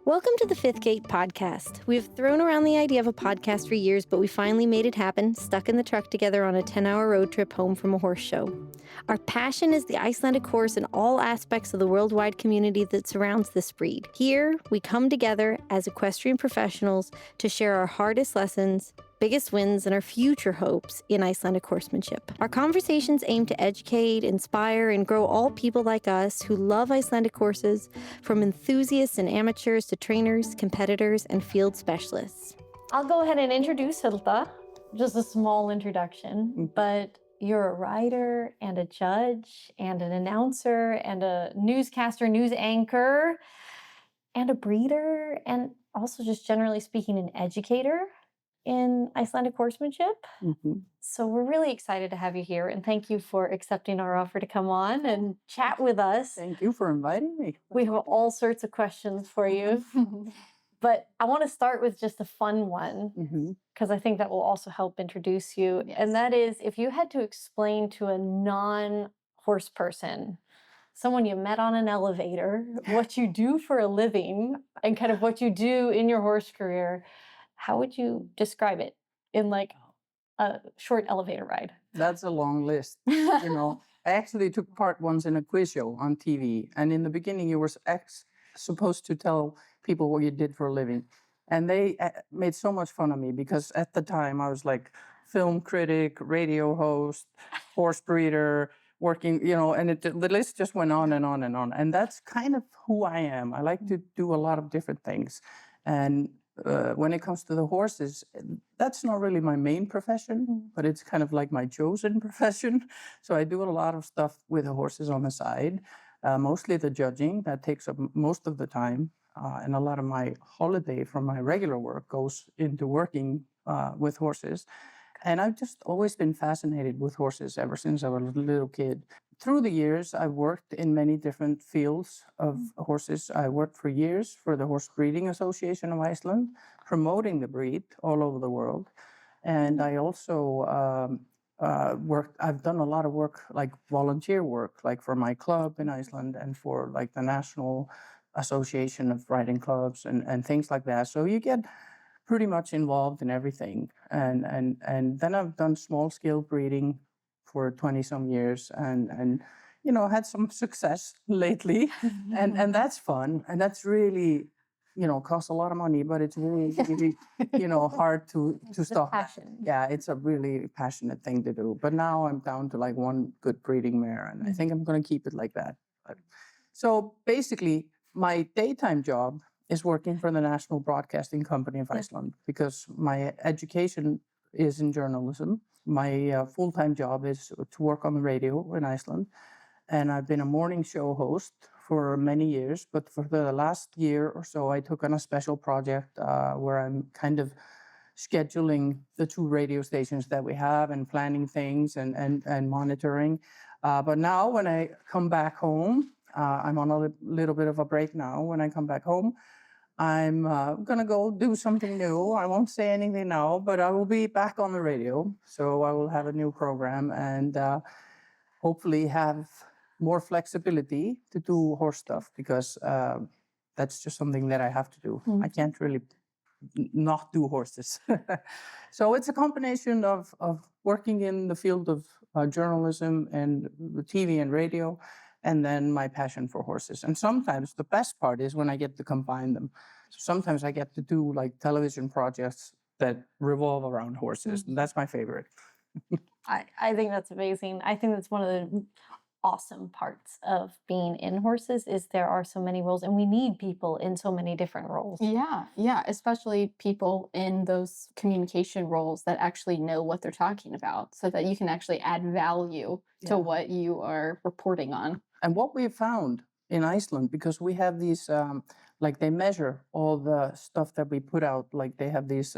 Welcome to the Fifth Gate podcast. We have thrown around the idea of a podcast for years, but we finally made it happen, stuck in the truck together on a 10-hour road trip home from a horse show. Our passion is the Icelandic horse and all aspects of the worldwide community that surrounds this breed. Here, we come together as equestrian professionals to share our hardest lessons, biggest wins, and our future hopes in Icelandic horsemanship. Our conversations aim to educate, inspire, and grow all people like us who love Icelandic horses, from enthusiasts and amateurs to trainers, competitors, and field specialists. I'll go ahead and introduce Hulda. Just a small introduction, but you're a writer and a judge and an announcer and a newscaster, news anchor, and a breeder, and also just generally speaking, an educator in Icelandic horsemanship. So we're really excited to have you here, and thank you for accepting our offer to come on and chat with us. Thank you for inviting me. We have all sorts of questions for you, but I want to start with just a fun one, because I think that will also help introduce you. Yes. And that is, if you had to explain to a non-horse person, someone you met on an elevator, what you do for a living and kind of what you do in your horse career, how would you describe it in like a short elevator ride? That's a long list. I actually took part once in a quiz show on TV. And in the beginning, you were supposed to tell people what you did for a living. And they made so much fun of me because at the time I was like film critic, radio host, horse breeder, working, and the list just went on and on and on. And that's kind of who I am. I like to do a lot of different things. And when it comes to the horses, that's not really my main profession, but it's kind of like my chosen profession. So I do a lot of stuff with the horses on the side, mostly the judging. That takes up most of the time. And a lot of my holiday from my regular work goes into working with horses. And I've just always been fascinated with horses ever since I was a little kid. Through the years, I've worked in many different fields of horses. I worked for years for the Horse Breeding Association of Iceland, promoting the breed all over the world. And I also I've done a lot of work, like volunteer work, like for my club in Iceland and for like the National Association of Riding Clubs and things like that. So you get pretty much involved in everything. And then I've done small scale breeding for 20 some years and had some success lately. And that's fun. And that's really, costs a lot of money, but it's really, hard to stop. Passion. Yeah, it's a really passionate thing to do. But now I'm down to like one good breeding mare, and I think I'm going to keep it like that. So basically, my daytime job is working for the National Broadcasting Company of Iceland because my education is in journalism. My full-time job is to work on the radio in Iceland. And I've been a morning show host for many years. But for the last year or so, I took on a special project where I'm kind of scheduling the two radio stations that we have and planning things and monitoring. But now when I come back home, I'm on a little bit of a break now. When I come back home, I'm going to go do something new. I won't say anything now, but I will be back on the radio. So I will have a new program and hopefully have more flexibility to do horse stuff because that's just something that I have to do. I can't really not do horses. So it's a combination of working in the field of journalism and TV and radio, and then my passion for horses. And sometimes the best part is when I get to combine them. So sometimes I get to do like television projects that revolve around horses. And that's my favorite. I think that's amazing. I think that's one of the awesome parts of being in horses is there are so many roles and we need people in so many different roles. Yeah, especially people in those communication roles that actually know what they're talking about so that you can actually add value to what you are reporting on. And what we found in Iceland, because we have these, like they measure all the stuff that we put out, like they have these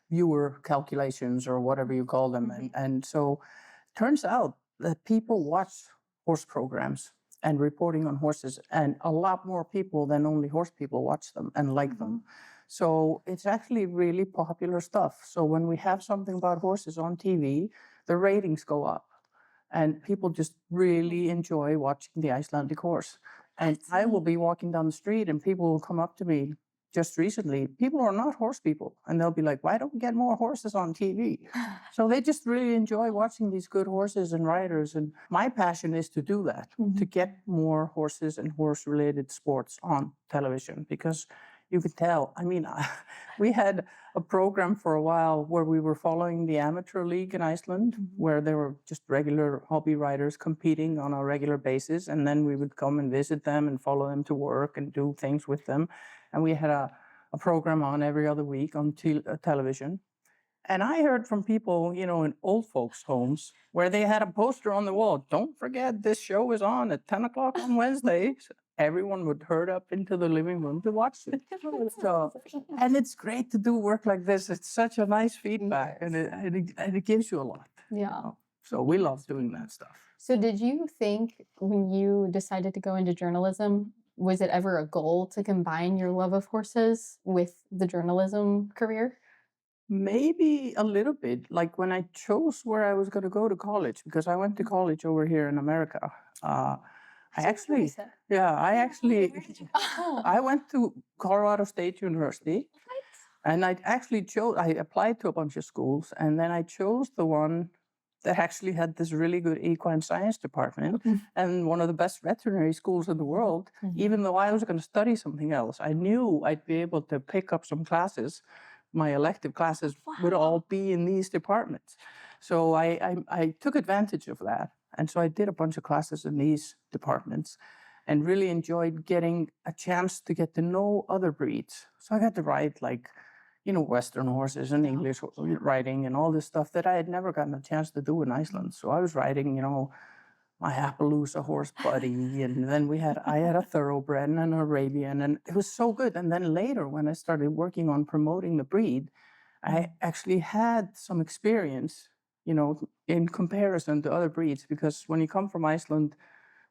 viewer calculations or whatever you call them. And so turns out that people watch horse programs and reporting on horses, and a lot more people than only horse people watch them and like them. So it's actually really popular stuff. So when we have something about horses on TV, the ratings go up and people just really enjoy watching the Icelandic horse. And I will be walking down the street and people will come up to me just recently. People are not horse people. And they'll be like, why don't we get more horses on TV? So they just really enjoy watching these good horses and riders. And my passion is to do that, to get more horses and horse-related sports on television, because you could tell. I mean, we had a program for a while where we were following the amateur league in Iceland, where there were just regular hobby riders competing on a regular basis. And then we would come and visit them and follow them to work and do things with them. And we had a program on every other week on television. And I heard from people, you know, in old folks' homes where they had a poster on the wall, don't forget this show is on at 10 o'clock on Wednesdays. Everyone would herd up into the living room to watch it. So, and it's great to do work like this. It's such a nice feedback, and it gives you a lot. Yeah. So we love doing that stuff. So did you think when you decided to go into journalism, was it ever a goal to combine your love of horses with the journalism career? Maybe a little bit. Like when I chose where I was going to go to college, because I went to college over here in America. I went to Colorado State University, and I applied to a bunch of schools, and then I chose the one that actually had this really good equine science department and one of the best veterinary schools in the world. Even though I was going to study something else, I knew I'd be able to pick up some classes. My elective classes would all be in these departments. So I took advantage of that. And so I did a bunch of classes in these departments and really enjoyed getting a chance to get to know other breeds. So I got to ride like, you know, Western horses and English riding and all this stuff that I had never gotten a chance to do in Iceland. So I was riding, you know, my Appaloosa horse Buddy, and then I had a thoroughbred and an Arabian, and it was so good. And then later, when I started working on promoting the breed, I actually had some experience, you know, in comparison to other breeds, because when you come from Iceland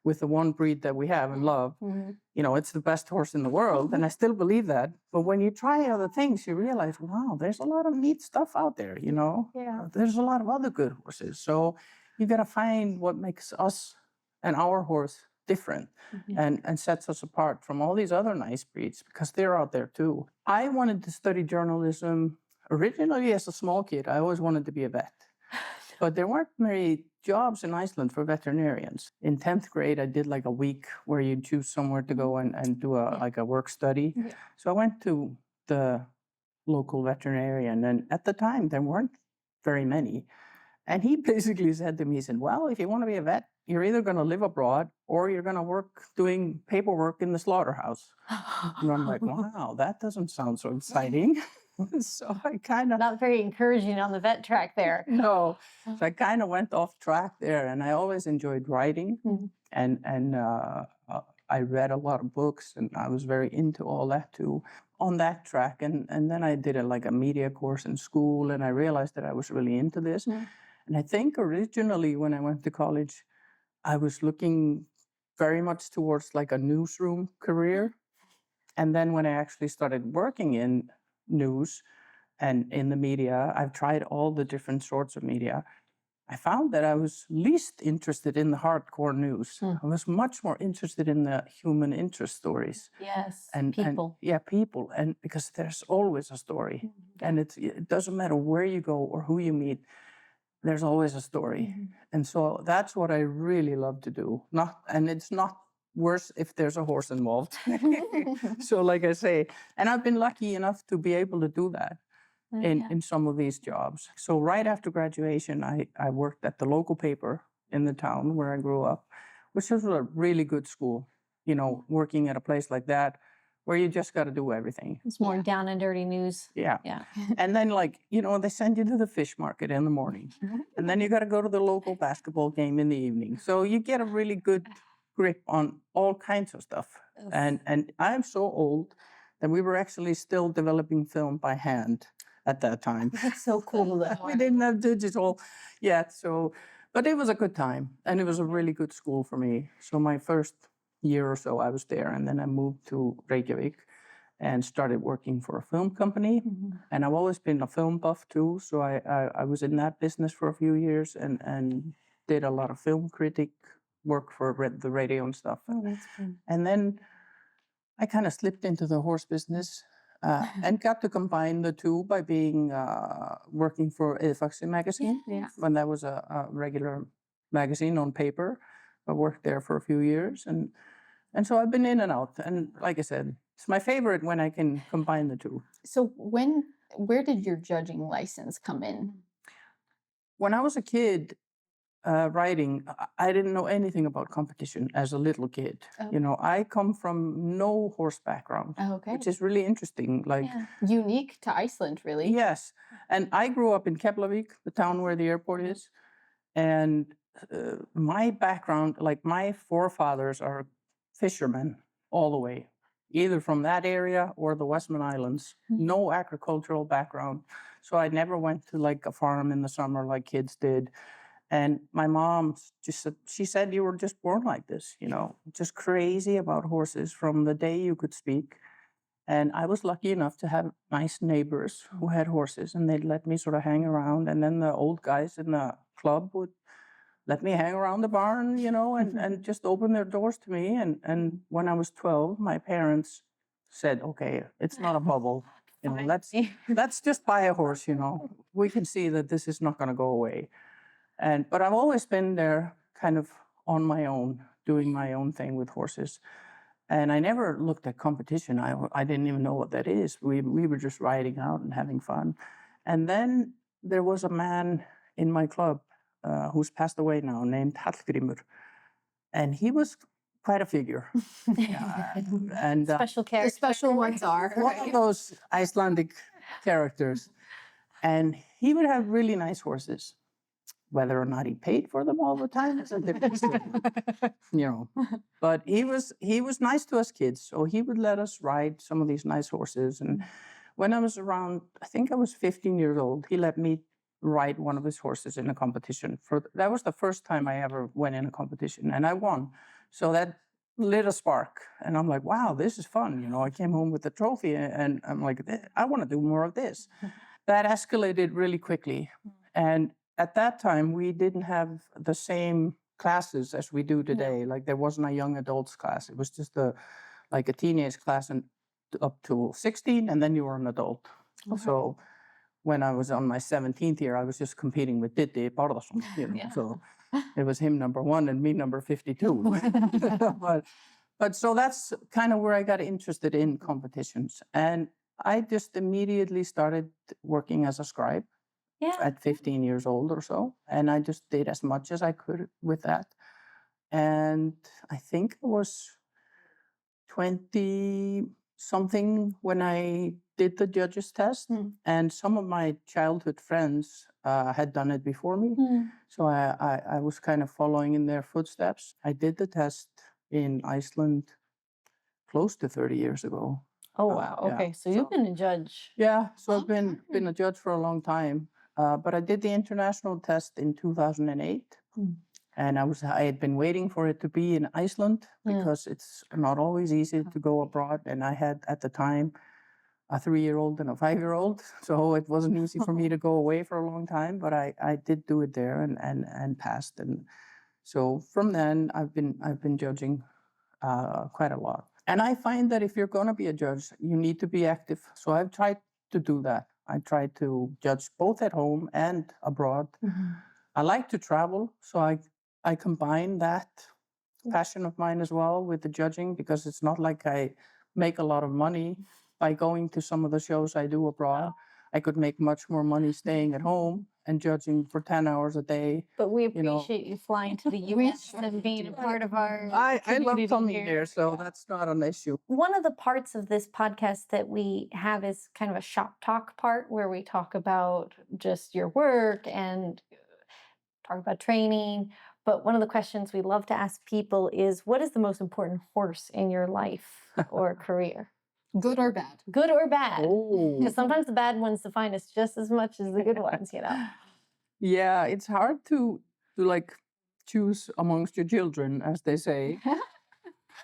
with the one breed that we have and love, you know, it's the best horse in the world, and I still believe that. But when you try other things, you realize, wow, there's a lot of neat stuff out there, you know? Yeah. There's a lot of other good horses. So you got to find what makes us and our horse different and sets us apart from all these other nice breeds, because they're out there too. I wanted to study journalism originally as a small kid. I always wanted to be a vet. But there weren't many jobs in Iceland for veterinarians. In 10th grade, I did like a week where you choose somewhere to go and do like a work study. Yeah. So I went to the local veterinarian, and at the time, there weren't very many. And he basically said to me, he said, well, if you want to be a vet, you're either going to live abroad or you're going to work doing paperwork in the slaughterhouse. And I'm like, wow, that doesn't sound so exciting. So I kind of... Not very encouraging on the vet track there. No. So I kind of went off track there, and I always enjoyed writing. And I read a lot of books, and I was very into all that too on that track. And then I did like a media course in school, and I realized that I was really into this. And I think originally when I went to college, I was looking very much towards like a newsroom career. And then when I actually started working in news and in the media, I've tried all the different sorts of media. I found that I was least interested in the hardcore news. I was much more interested in the human interest stories. Yes, and people. People. And because there's always a story. And it doesn't matter where you go or who you meet, there's always a story. And so that's what I really love to do. And it's not worse if there's a horse involved. So like I say, and I've been lucky enough to be able to do that in some of these jobs. So right after graduation, I worked at the local paper in the town where I grew up, which was a really good school. You know, working at a place like that, where you just got to do everything. It's more down and dirty news. Yeah. And then, like, you know, they send you to the fish market in the morning. And then you got to go to the local basketball game in the evening. So you get a really good grip on all kinds of stuff. And I'm so old that we were actually still developing film by hand at that time. That's so cool. We didn't have digital yet. So, but it was a good time. And it was a really good school for me. So my first year or so I was there, and then I moved to Reykjavik and started working for a film company. And I've always been a film buff too, so I was in that business for a few years and did a lot of film critic work for the radio and stuff. Oh, that's fun. And then I kind of slipped into the horse business and got to combine the two by being working for Edfaxi magazine. Yeah. When that was a regular magazine on paper. I worked there for a few years, and so I've been in and out. And like I said, it's my favorite when I can combine the two. So where did your judging license come in? When I was a kid, riding, I didn't know anything about competition as a little kid. Oh. You know, I come from no horse background, Oh, okay. which is really interesting. Like, Yeah. Unique to Iceland, really. yes. And I grew up in Keflavik, the town where the airport is. And my background, like my forefathers are fishermen all the way, either from that area or the Westman Islands. No agricultural background. So I never went to like a farm in the summer like kids did. And my mom just said, she said, you were just born like this, you know, just crazy about horses from the day you could speak. And I was lucky enough to have nice neighbors who had horses, and they'd let me sort of hang around. And then the old guys in the club would let me hang around the barn, you know, and just open their doors to me. And when I was 12, my parents said, okay, it's not a bubble. You know, let's just buy a horse, you know. We can see that this is not going to go away. But I've always been there kind of on my own, doing my own thing with horses. And I never looked at competition. I didn't even know what that is. We were just riding out and having fun. And then there was a man in my club who's passed away now, named Hallgrímur. And he was quite a figure. And Special The character. special ones are. one of those Icelandic characters. And he would have really nice horses. Whether or not he paid for them all the time is a different story, you know. But he was nice to us kids, so he would let us ride some of these nice horses. And when I was around, I think I was 15 years old, he let me ride one of his horses in a competition. That was the first time I ever went in a competition, and I won. So that lit a spark, and I'm like, wow, this is fun. You know, I came home with the trophy, and I'm like, I want to do more of this. That escalated really quickly, and at that time, we didn't have the same classes as we do today. Like there wasn't a young adults class. It was just like a teenage class and up to 16, and then you were an adult. Okay. So when I was on my 17th year, I was just competing with Diddi Bárðarson, you know. Yeah. So it was him number 1 and me number 52. But so that's kind of where I got interested in competitions. And I just immediately started working as a scribe. Yeah. At 15 years old or so. And I just did as much as I could with that. And I think I was 20-something when I did the judges test. And some of my childhood friends had done it before me. So I was kind of following in their footsteps. I did the test in Iceland close to 30 years ago. Oh, wow. Okay. Yeah. So you've been a judge. Yeah. So I've been a judge for a long time. But I did the international test in 2008, and I had been waiting for it to be in Iceland because it's not always easy to go abroad. And I had at the time a 3-year-old and a 5-year-old, so it wasn't easy for me to go away for a long time. But I did do it there and passed. And so from then I've been judging quite a lot. And I find that if you're going to be a judge, you need to be active. So I've tried to do that. I try to judge both at home and abroad. I like to travel, so I combine that passion of mine as well with the judging, because it's not like I make a lot of money by going to some of the shows I do abroad. I could make much more money staying at home and judging for 10 hours a day. But we appreciate you flying to the US and being a part of our I love coming here. here, so that's not an issue. One of the parts of this podcast that we have is kind of a shop talk part where we talk about just your work and talk about training. But one of the questions we love to ask people is, what is the most important horse in your life or career? Good or bad? Good or bad? Oh. Because sometimes the bad ones define us just as much as the good ones, you know? Yeah, it's hard to like choose amongst your children, as they say.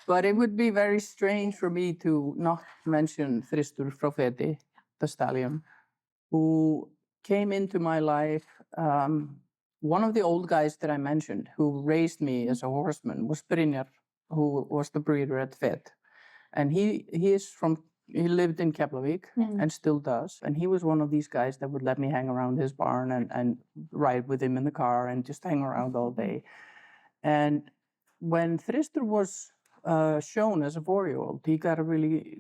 But it would be very strange for me to not mention Þristur Profeti, the stallion, who came into my life one of the old guys that I mentioned who raised me as a horseman was Brynjar, who was the breeder at Vet. And he lived in Keflavik and still does. And he was one of these guys that would let me hang around his barn and ride with him in the car and just hang around all day. And when Thristur was shown as a 4-year-old, he got a really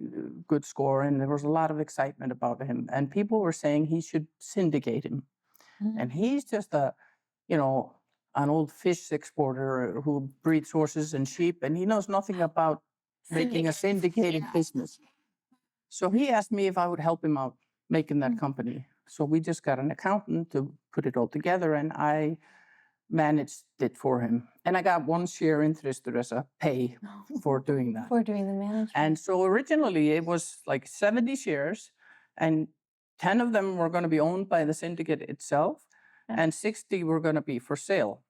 good score, and there was a lot of excitement about him. And people were saying he should syndicate him. And he's just an old fish exporter who breeds horses and sheep, and he knows nothing about making a syndicated business. So he asked me if I would help him out making that company. So we just got an accountant to put it all together, and I managed it for him. And I got 1 share in Thristur as a pay for doing that. For doing the management. And so originally it was like 70 shares, and 10 of them were going to be owned by the syndicate itself, and 60 were going to be for sale.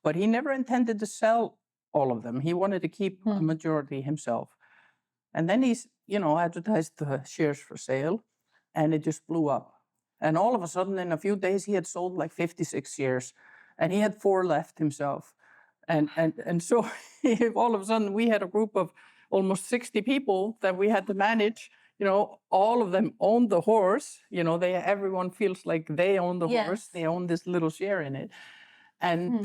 But he never intended to sell all of them. He wanted to keep a majority himself. And then he's, advertised the shares for sale, and it just blew up. And all of a sudden, in a few days, he had sold like 56 shares, and he had 4 left himself. And so all of a sudden, we had a group of almost 60 people that we had to manage. All of them owned the horse. Everyone feels like they own the horse. They own this little share in it. And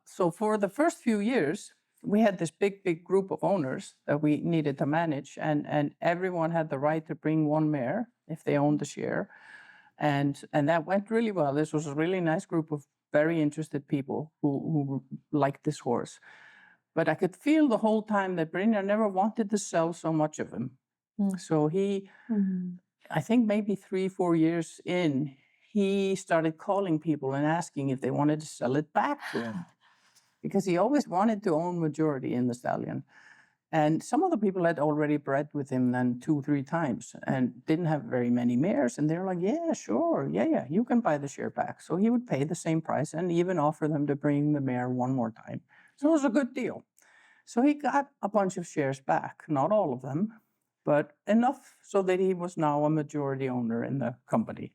so for the first few years, we had this big group of owners that we needed to manage, and everyone had the right to bring 1 mare if they owned the share. And that went really well. This was a really nice group of very interested people who liked this horse. But I could feel the whole time that Brynjar never wanted to sell so much of him. So he, I think maybe 3-4 years in, he started calling people and asking if they wanted to sell it back to him, because he always wanted to own majority in the stallion. And some of the people had already bred with him then 2-3 times and didn't have very many mares. And they were like, yeah, sure. Yeah, you can buy the share back. So he would pay the same price and even offer them to bring the mare 1 more time. So it was a good deal. So he got a bunch of shares back, not all of them, but enough so that he was now a majority owner in the company.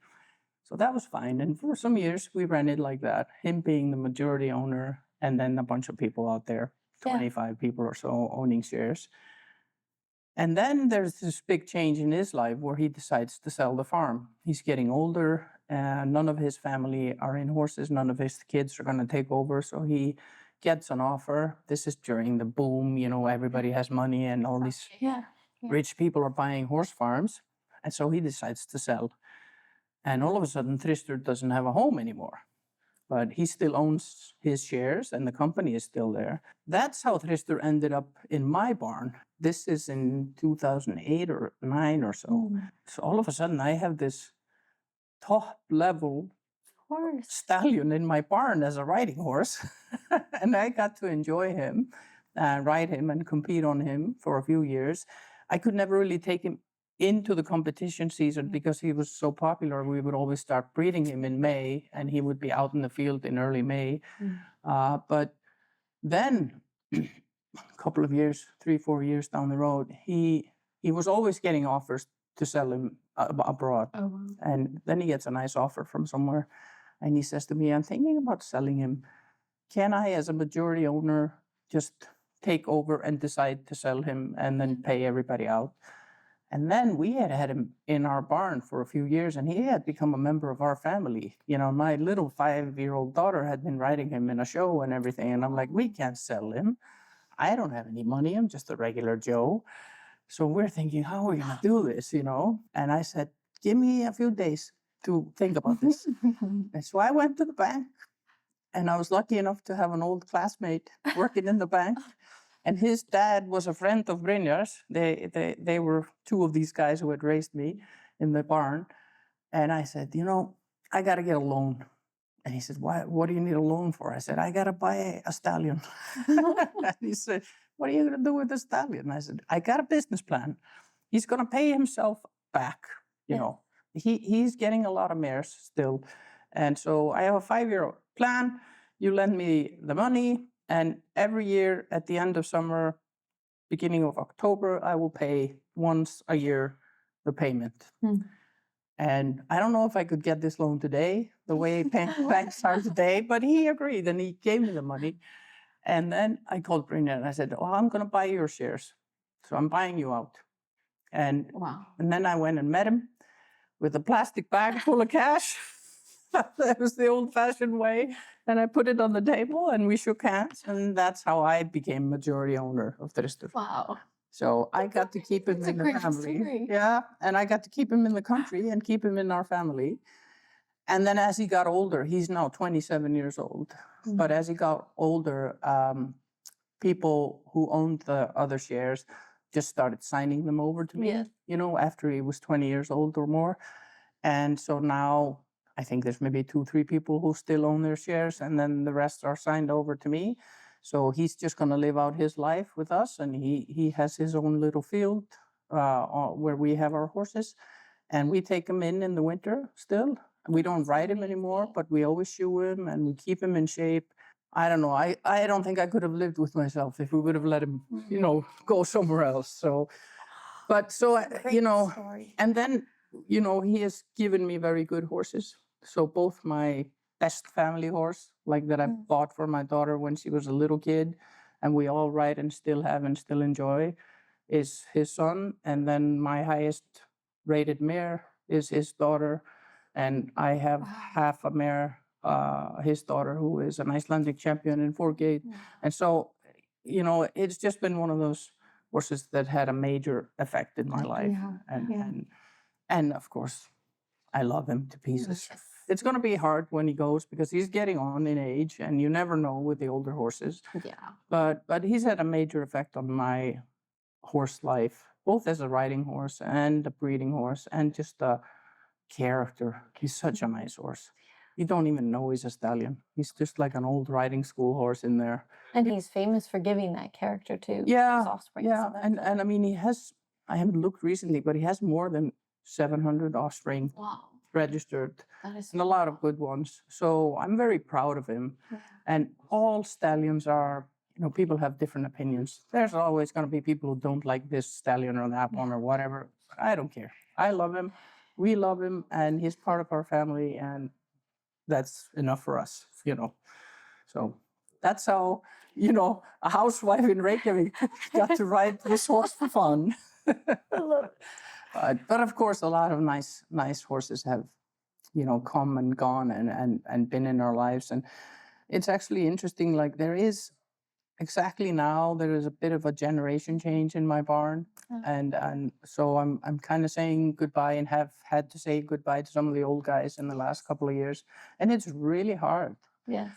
So that was fine. And for some years, we ran it like that, him being the majority owner, and then a bunch of people out there, 25 people or so owning shares. And then there's this big change in his life where he decides to sell the farm. He's getting older, and none of his family are in horses. None of his kids are going to take over. So he gets an offer. This is during the boom, everybody has money and all these rich people are buying horse farms. And so he decides to sell. And all of a sudden, Thristur doesn't have a home anymore. But he still owns his shares and the company is still there. That's how Thristur ended up in my barn. This is in 2008 or 9 or so. So all of a sudden I have this top level stallion in my barn as a riding horse. And I got to enjoy him, ride him and compete on him for a few years. I could never really take him into the competition season because he was so popular. We would always start breeding him in May and he would be out in the field in early May. But then a couple of years, 3-4 years down the road, he was always getting offers to sell him abroad. And then he gets a nice offer from somewhere and he says to me, I'm thinking about selling him. Can I, as a majority owner, just take over and decide to sell him and then pay everybody out? And then we had him in our barn for a few years, and he had become a member of our family. My little 5-year-old daughter had been riding him in a show and everything. And I'm like, we can't sell him. I don't have any money. I'm just a regular Joe. So we're thinking, how are we going to do this, And I said, give me a few days to think about this. And so I went to the bank, and I was lucky enough to have an old classmate working in the bank. And his dad was a friend of Brynjar's. They were 2 of these guys who had raised me in the barn. And I said, I got to get a loan. And he said, what do you need a loan for? I said, I got to buy a stallion. And he said, what are you going to do with the stallion? I said, I got a business plan. He's going to pay himself back. He's getting a lot of mares still. And so I have a 5-year plan. You lend me the money. And every year at the end of summer, beginning of October, I will pay once a year the payment. And I don't know if I could get this loan today, the way banks are today, but he agreed and he gave me the money. And then I called Brina and I said, "Oh, I'm going to buy your shares. So I'm buying you out." And Wow. and then I went and met him with a plastic bag full of cash. That was the old-fashioned way. And I put it on the table and we shook hands. And that's how I became majority owner of Tristur. Wow. So I got to keep him That's a in the great family. story. Yeah. And I got to keep him in the country and keep him in our family. And then as he got older, he's now 27 years old. But as he got older, people who owned the other shares just started signing them over to me, Yeah. you know, after he was 20 years old or more. And so now I think there's maybe 2-3 people who still own their shares, and then the rest are signed over to me. So he's just going to live out his life with us, and he has his own little field where we have our horses, and we take him in the winter still. We don't ride him anymore, but we always shoe him and we keep him in shape. I don't know. I don't think I could have lived with myself if we would have let him, you know, go somewhere else. So, but so, you know, and then, you know, he has given me very good horses. So both my best family horse, like that I bought for my daughter when she was a little kid, and we all ride and still have and still enjoy, is his son. And then my highest rated mare is his daughter. And I have half a mare, his daughter, who is an Icelandic champion in 4-gate. And so, you know, it's just been one of those horses that had a major effect in my life. And of course, I love him to pieces. Yes. It's going to be hard when he goes because he's getting on in age, and you never know with the older horses. Yeah. But he's had a major effect on my horse life, both as a riding horse and a breeding horse, and just a character. He's such a nice horse. You don't even know he's a stallion. He's just like an old riding school horse in there. And he's famous for giving that character to his Yeah, offspring. yeah. So And I mean, he has, I haven't looked recently, but he has more than 700 offspring Wow. registered, That is and a lot of good ones. So I'm very proud of him. And all stallions are, you know, people have different opinions. There's always going to be people who don't like this stallion or that one or whatever. I don't care. I love him. We love him, and he's part of our family, and that's enough for us, you know. So that's how, you know, a housewife in Reykjavik got to ride this horse for fun. I love it. But of course, a lot of nice horses have, you know, come and gone and been in our lives. And it's actually interesting, like there is exactly now, there is a bit of a generation change in my barn. And so I'm kind of saying goodbye and have had to say goodbye to some of the old guys in the last couple of years. And it's really hard. Yes.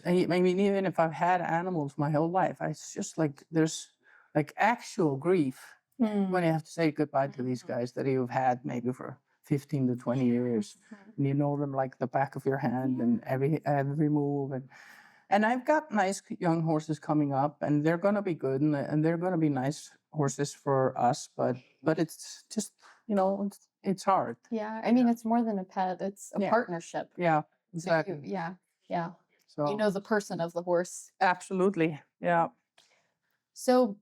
I mean, even if I've had animals my whole life, it's just like there's like actual grief when you have to say goodbye to these guys that you've had maybe for 15 to 20 years. And you know them like the back of your hand and every move. And I've got nice young horses coming up, and they're going to be good, and they're going to be nice horses for us. But it's just, you know, it's hard. Yeah. I mean, it's more than a pet. It's a partnership. Yeah, So exactly. yeah. Yeah. So You know the person of the horse. absolutely, yeah. So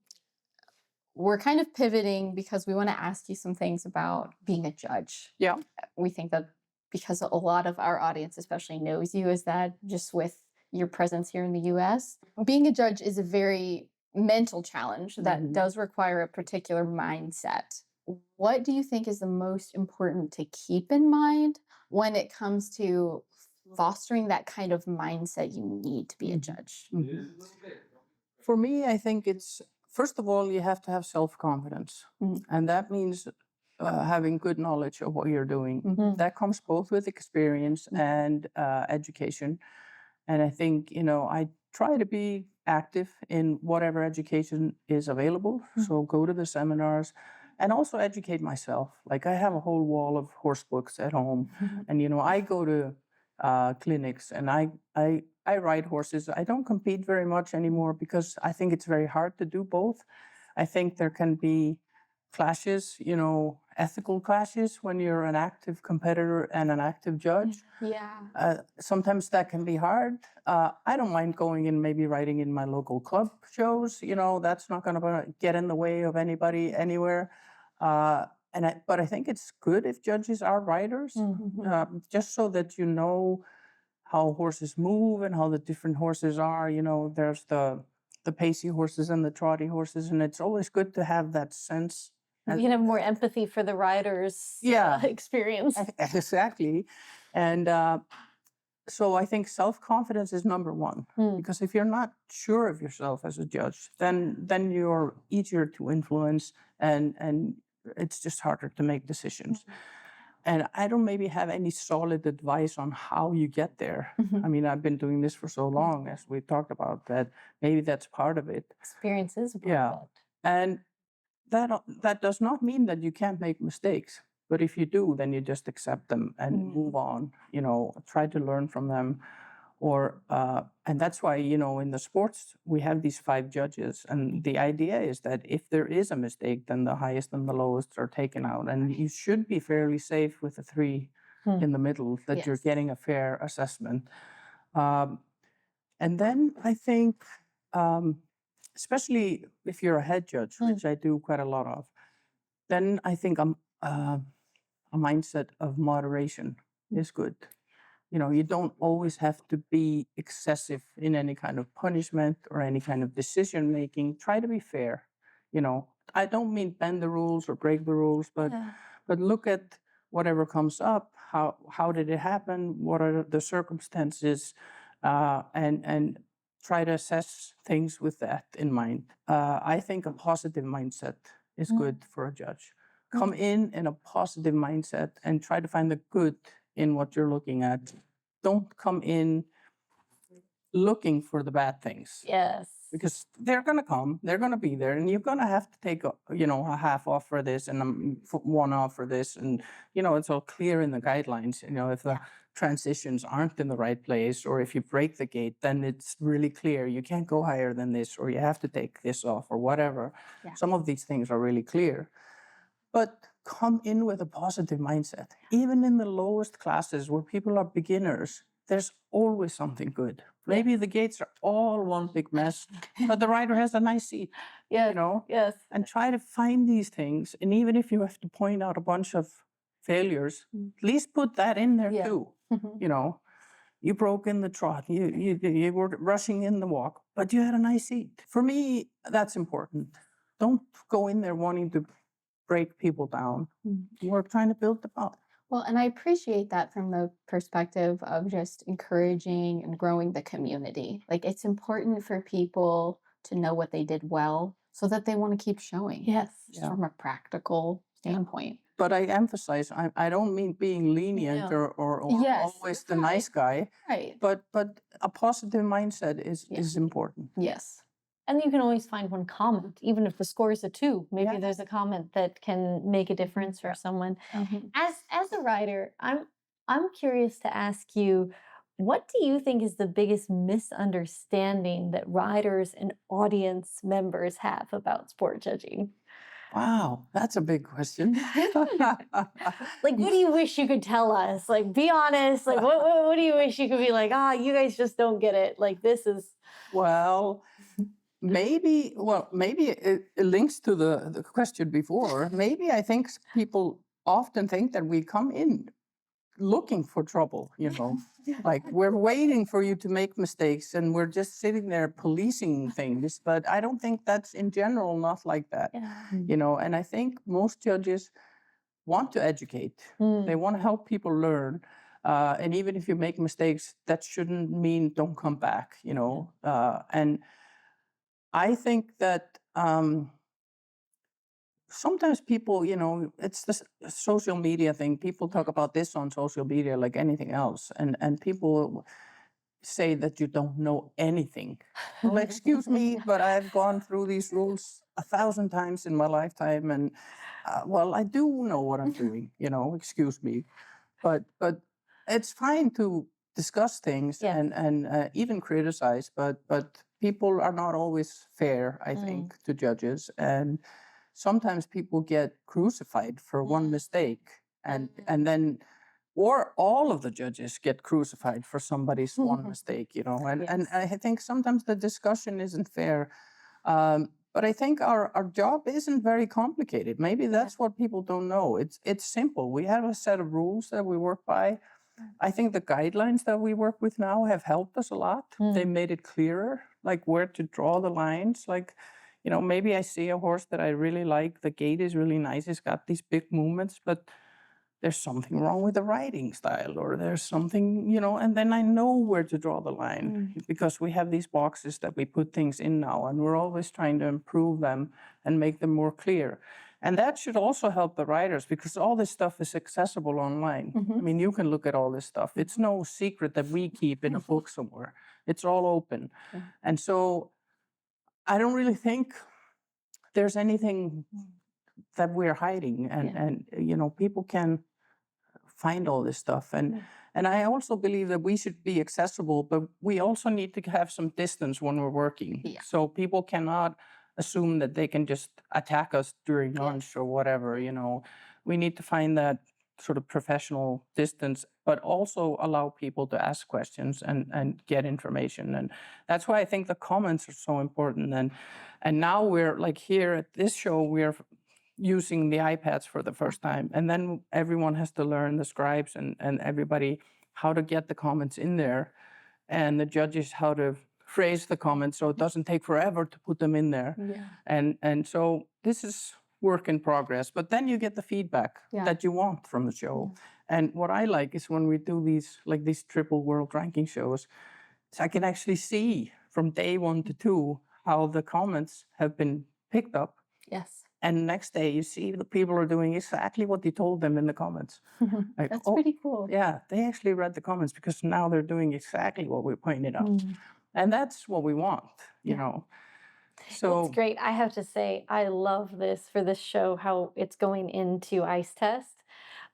we're kind of pivoting because we want to ask you some things about being a judge. Yeah. We think that because a lot of our audience especially knows you as that, just with your presence here in the US. Being a judge is a very mental challenge that does require a particular mindset. What do you think is the most important to keep in mind when it comes to fostering that kind of mindset you need to be a judge? For me, I think it's, first of all, you have to have self-confidence. And that means having good knowledge of what you're doing. That comes both with experience and education. And I think, you know, I try to be active in whatever education is available. So go to the seminars and also educate myself. Like I have a whole wall of horse books at home. And, you know, I go to clinics and I ride horses. I don't compete very much anymore because I think it's very hard to do both. I think there can be clashes, you know, ethical clashes when you're an active competitor and an active judge. Yeah. Sometimes that can be hard. I don't mind going and maybe riding in my local club shows. You know, that's not going to get in the way of anybody anywhere. But I think it's good if judges are riders, just so that you know how horses move and how the different horses are. There's the pacey horses and the trotty horses, and it's always good to have that sense. You can have more empathy for the rider's experience. Exactly. And so I think self-confidence is number one, because if you're not sure of yourself as a judge, then you're easier to influence, and it's just harder to make decisions. And I don't maybe have any solid advice on how you get there. I mean, I've been doing this for so long, as we talked about, that maybe that's part of it. Experience is a part of it. And that does not mean that you can't make mistakes. But if you do, then you just accept them and move on, try to learn from them. And that's why, in the sports, we have these 5 judges. And the idea is that if there is a mistake, then the highest and the lowest are taken out. And you should be fairly safe with the 3 in the middle, that you're getting a fair assessment. And then I think, especially if you're a head judge, which I do quite a lot of, then I think a mindset of moderation is good. You don't always have to be excessive in any kind of punishment or any kind of decision making. Try to be fair. I don't mean bend the rules or break the rules, but look at whatever comes up. How did it happen? What are the circumstances? And try to assess things with that in mind. I think a positive mindset is good for a judge. Come in a positive mindset and try to find the good in what you're looking at. Don't come in looking for the bad things. Yes. Because they're going to come, they're going to be there, and you're going to have to take a half off for this and 1 off for this. And, it's all clear in the guidelines. If the transitions aren't in the right place, or if you break the gate, then it's really clear. You can't go higher than this, or you have to take this off, or whatever. Yeah. Some of these things are really clear. But come in with a positive mindset. Even in the lowest classes where people are beginners, there's always something good. Maybe the gates are all one big mess, but the rider has a nice seat. Yes. Yes. And try to find these things. And even if you have to point out a bunch of failures, at least put that in there too. You broke in the trot, you were rushing in the walk, but you had a nice seat. For me, that's important. Don't go in there wanting to break people down. We're trying to build them up. Well, and I appreciate that from the perspective of just encouraging and growing the community. Like, it's important for people to know what they did well so that they want to keep showing. Yes. Just from a practical standpoint. But I emphasize, I don't mean being lenient or always the nice guy. Right. But a positive mindset is important. Yes. And you can always find one comment, even if the score is a 2. Maybe there's a comment that can make a difference for someone. As a rider, I'm curious to ask you, what do you think is the biggest misunderstanding that riders and audience members have about sport judging? Wow, that's a big question. Like, what do you wish you could tell us? Like, be honest. Like, what do you wish you could be like, you guys just don't get it. Like, this is... Well... Maybe it links to the question before. Maybe I think people often think that we come in looking for trouble, like we're waiting for you to make mistakes and we're just sitting there policing things. But I don't think that's in general not like that, and I think most judges want to educate. They want to help people learn. And even if you make mistakes, that shouldn't mean don't come back, and I think that sometimes people, it's the social media thing. People talk about this on social media like anything else. And people say that you don't know anything. Well, excuse me, but I've gone through these rules 1,000 times in my lifetime. And, I do know what I'm doing, excuse me. But it's fine to discuss things and even criticize, but people are not always fair, I think, to judges. And sometimes people get crucified for one mistake. And then, or all of the judges get crucified for somebody's one mistake, And I think sometimes the discussion isn't fair. But I think our job isn't very complicated. Maybe that's what people don't know. It's simple. We have a set of rules that we work by. I think the guidelines that we work with now have helped us a lot. They made it clearer, like where to draw the lines. Like, maybe I see a horse that I really like. The gait is really nice. It's got these big movements, but there's something wrong with the riding style, or there's something, and then I know where to draw the line because we have these boxes that we put things in now, and we're always trying to improve them and make them more clear. And that should also help the riders because all this stuff is accessible online. I mean, you can look at all this stuff. It's no secret that we keep in a book somewhere. It's all open. And so I don't really think there's anything that we're hiding, and people can find all this stuff. And I also believe that we should be accessible, but we also need to have some distance when we're working. So people cannot assume that they can just attack us during lunch or whatever. We need to find that sort of professional distance, but also allow people to ask questions and get information. And that's why I think the comments are so important. And now we're like here at this show, we're using the iPads for the first time. And then everyone has to learn, the scribes and everybody, how to get the comments in there, and the judges how to phrase the comments so it doesn't take forever to put them in there. And so this is work in progress, but then you get the feedback that you want from the show. And what I like is when we do these triple world ranking shows, so I can actually see from day 1 to 2 how the comments have been picked up. And next day you see the people are doing exactly what you told them in the comments. Like, That's pretty cool. Yeah, they actually read the comments because now they're doing exactly what we pointed out. And that's what we want, you know. So it's great. I have to say, I love this for this show, how it's going into Ice Test.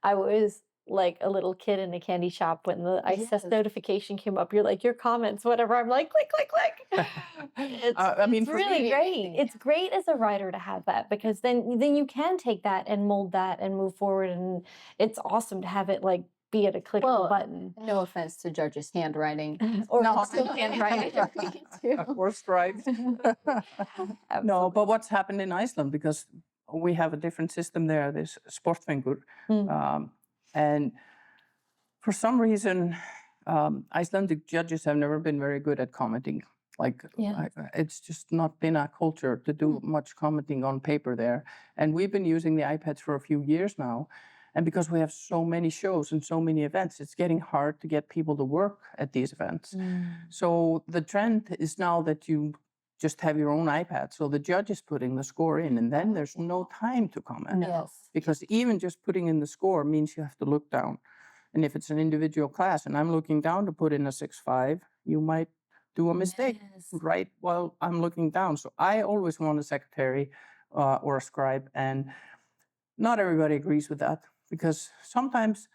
I was like a little kid in a candy shop when the Ice Test notification came up. You're like, your comments, whatever. I'm like, click, click, click. It's for really me, great. It's great as a writer to have that because then you can take that and mold that and move forward. And it's awesome to have it like be at a click of a button. No offense to judges' handwriting. Or No. also handwriting. or stripes. No, but what's happened in Iceland, because we have a different system there, this Sportfingur. And for some reason, Icelandic judges have never been very good at commenting. It's just not been a culture to do much commenting on paper there. And we've been using the iPads for a few years now. And because we have so many shows and so many events, it's getting hard to get people to work at these events. So the trend is now that you just have your own iPad. So the judge is putting the score in, and then there's no time to comment. Because even just putting in the score means you have to look down. And if it's an individual class and I'm looking down to put in a 6.5, you might do a mistake right while I'm looking down. So I always want a secretary or a scribe, and not everybody agrees with that, because sometimes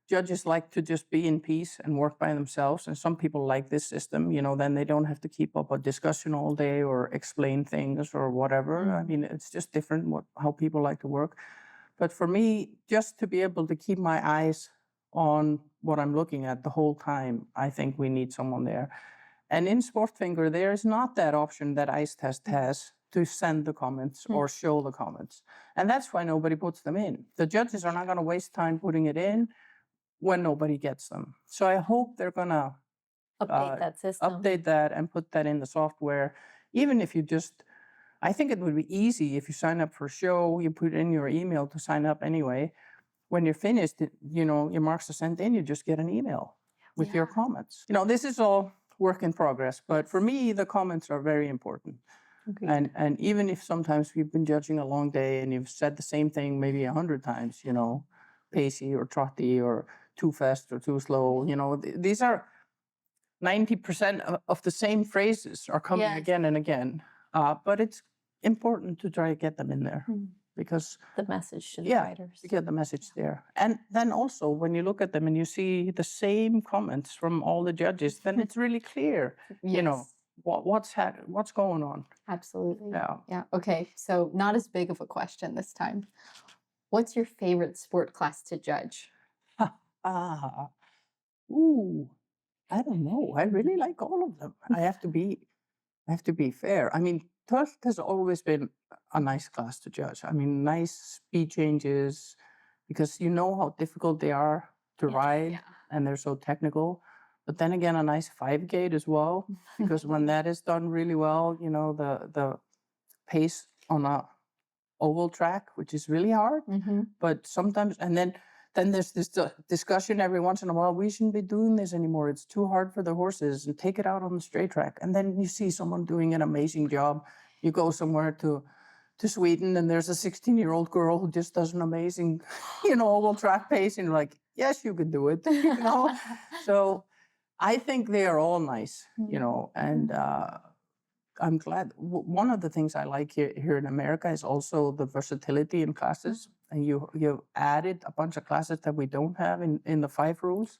judges like to just be in peace and work by themselves. And some people like this system, then they don't have to keep up a discussion all day or explain things or whatever. I mean, it's just different how people like to work. But for me, just to be able to keep my eyes on what I'm looking at the whole time, I think we need someone there. And in Sportfinger, there is not that option that Ice Test has to send the comments or show the comments. And that's why nobody puts them in. The judges are not going to waste time putting it in when nobody gets them. So I hope they're going to Update that system. Update that and put that in the software. Even if you I think it would be easy if you sign up for a show, you put in your email to sign up anyway. When you're finished, your marks are sent in, you just get an email with your comments. This is all work in progress, but for me, the comments are very important. And even if sometimes we've been judging a long day and you've said the same thing maybe 100 times, pacey or trotty or too fast or too slow, these are 90% of the same phrases are coming again and again. But it's important to try to get them in there because the message to the writers. To get the message there. And then also when you look at them and you see the same comments from all the judges, then it's really clear, what's going on. Absolutely. Yeah. Okay. So not as big of a question this time. What's your favorite sport class to judge? I don't know. I really like all of them. I have to be fair. I mean, 12th has always been a nice class to judge. I mean, nice speed changes because you know how difficult they are to ride and they're so technical. But then again, a nice 5 gate as well, because when that is done really well, you know, the pace on a oval track, which is really hard, but sometimes, and then there's this discussion every once in a while, we shouldn't be doing this anymore. It's too hard for the horses, and take it out on the straight track. And then you see someone doing an amazing job. You go somewhere to Sweden, and there's a 16-year-old girl who just does an amazing, you know, oval track pace, and you're like, yes, you can do it, you know? So I think they are all nice, you know, and I'm glad. One of the things I like here in America is also the versatility in classes. And you added a bunch of classes that we don't have in the 5 rules.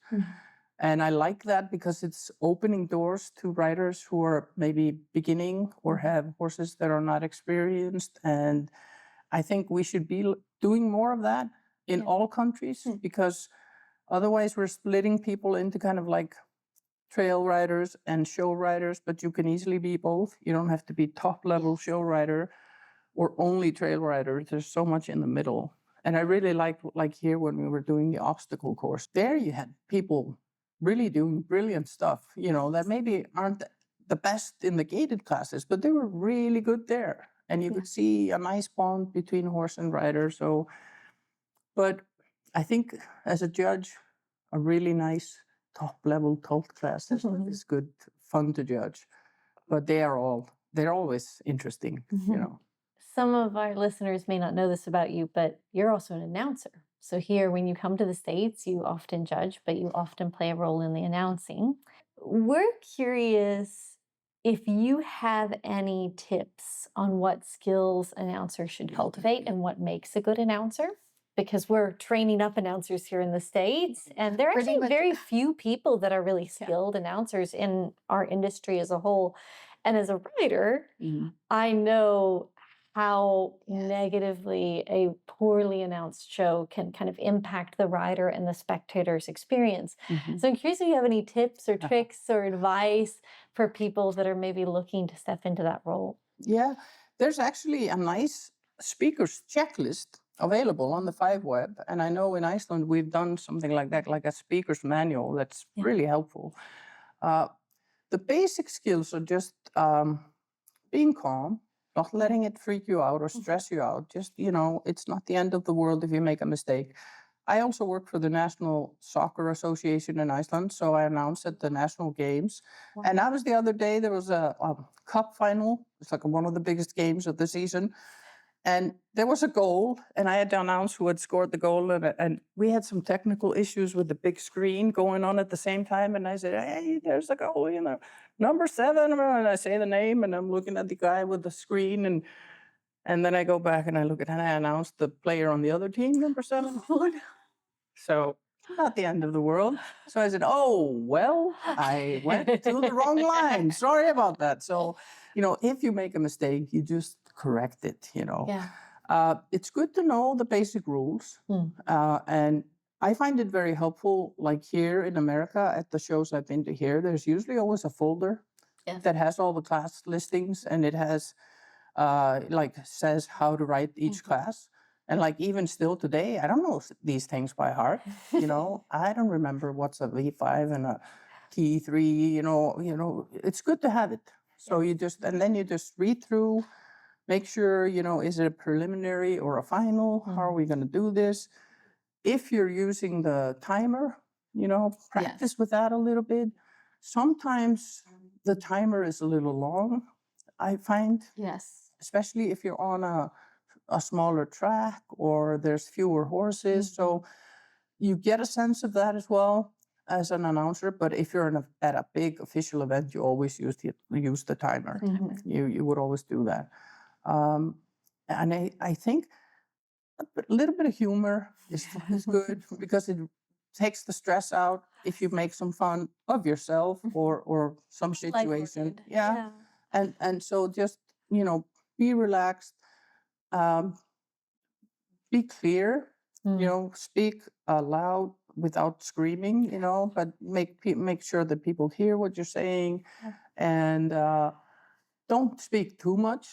And I like that because it's opening doors to riders who are maybe beginning or have horses that are not experienced. And I think we should be doing more of that in all countries, because otherwise we're splitting people into kind of like trail riders and show riders, but you can easily be both. You don't have to be top level show rider or only trail rider. There's so much in the middle. And I really liked, like here when we were doing the obstacle course, there you had people really doing brilliant stuff, you know, that maybe aren't the best in the gated classes, but they were really good there. And you could see a nice bond between horse and rider. So, but I think as a judge, a really nice top level 12th class is good, fun to judge. But they're always interesting, you know. Some of our listeners may not know this about you, but you're also an announcer. So here, when you come to the States, you often judge, but you often play a role in the announcing. We're curious if you have any tips on what skills announcers should cultivate and what makes a good announcer, because we're training up announcers here in the States, and there are actually very few people that are really skilled announcers in our industry as a whole. And as a writer, I know how negatively a poorly announced show can kind of impact the rider and the spectator's experience. So I'm curious if you have any tips or tricks or advice for people that are maybe looking to step into that role. Yeah, there's actually a nice speaker's checklist available on the 5 web. And I know in Iceland, we've done something like that, like a speaker's manual that's really helpful. The basic skills are just being calm, not letting it freak you out or stress you out. Just, you know, it's not the end of the world if you make a mistake. I also work for the National Soccer Association in Iceland, so I announced at the national games. And that was the other day, there was a cup final. It's like one of the biggest games of the season. And there was a goal, and I had to announce who had scored the goal. And we had some technical issues with the big screen going on at the same time. And I said, hey, there's the goal, you know, number 7. And I say the name, and I'm looking at the guy with the screen. And then I go back and I look at, and I announced the player on the other team, number 7. So not the end of the world. So I said, oh, well, I went to the wrong line. Sorry about that. So, you know, if you make a mistake, you just correct it, you know. It's good to know the basic rules. And I find it very helpful, like here in America at the shows I've been to here, there's usually always a folder that has all the class listings, and it has like says how to write each class. And like even still today, I don't know these things by heart. You know, I don't remember what's a V5 and a T3. You know, it's good to have it. So you just, and then you just read through, make sure, you know, is it a preliminary or a final? How are we going to do this? If you're using the timer, you know, practice with that a little bit. Sometimes the timer is a little long, I find. Especially if you're on a smaller track or there's fewer horses. So you get a sense of that as well as an announcer. But if you're at a big official event, you always use the timer. You would always do that. And I think a little bit of humor is good because it takes the stress out if you make some fun of yourself or some situation. And so just, you know, be relaxed. Be clear, you know, speak loud without screaming, you know, but make sure that people hear what you're saying. And don't speak too much.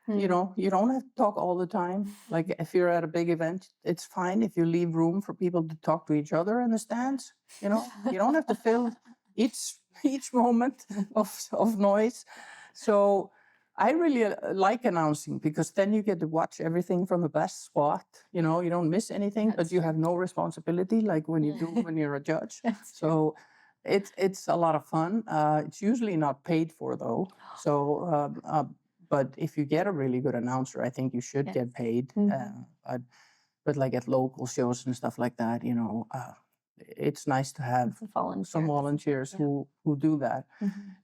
You know, you don't have to talk all the time. Like if you're at a big event, it's fine if you leave room for people to talk to each other in the stands. You know, you don't have to fill each moment of noise. So I really like announcing because then you get to watch everything from the best spot. You know, you don't miss anything, but you have no responsibility like when you do when you're a judge. So it's a lot of fun. It's usually not paid for though. So but if you get a really good announcer, I think you should get paid. But like at local shows and stuff like that, you know, it's nice to have some volunteers who do that.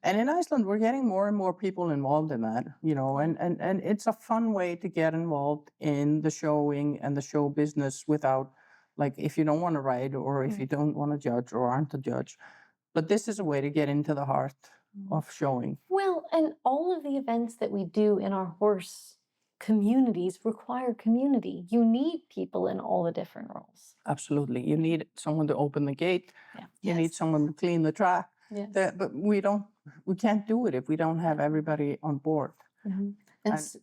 And in Iceland, we're getting more and more people involved in that, you know, and it's a fun way to get involved in the showing and the show business without, like, if you don't want to ride or if you don't want to judge or aren't a judge. But this is a way to get into the heart of showing. Well, and all of the events that we do in our horse communities require community. You need people in all the different roles. Absolutely. You need someone to open the gate. You need someone to clean the track. But we can't do it if we don't have everybody on board.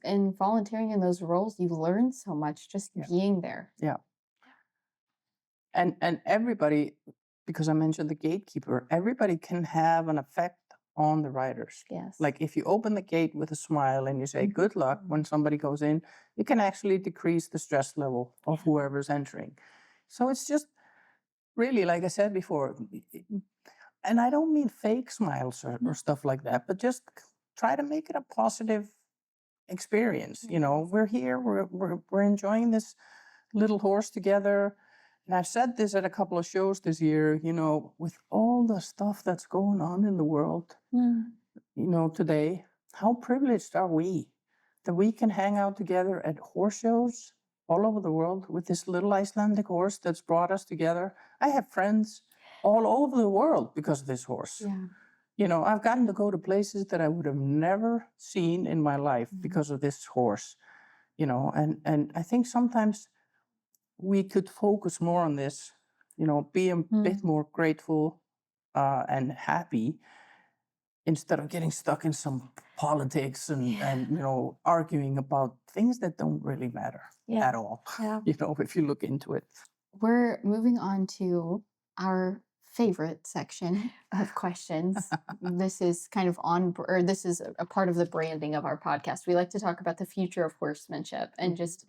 And volunteering in those roles, you learn so much just being there. And everybody, because I mentioned the gatekeeper, everybody can have an effect on the riders. Like if you open the gate with a smile and you say good luck when somebody goes in, you can actually decrease the stress level of whoever's entering. So it's just really, like I said before, and I don't mean fake smiles or stuff like that, but just try to make it a positive experience. You know, we're here, we're enjoying this little horse together. And I've said this at a couple of shows this year, you know, with all the stuff that's going on in the world, you know, today, how privileged are we that we can hang out together at horse shows all over the world with this little Icelandic horse that's brought us together. I have friends all over the world because of this horse. You know, I've gotten to go to places that I would have never seen in my life because of this horse, you know, and I think sometimes we could focus more on this, you know, be a bit more grateful and happy instead of getting stuck in some politics and you know, arguing about things that don't really matter at all, you know, if you look into it. We're moving on to our favorite section of questions. This is kind of this is a part of the branding of our podcast. We like to talk about the future of horsemanship and just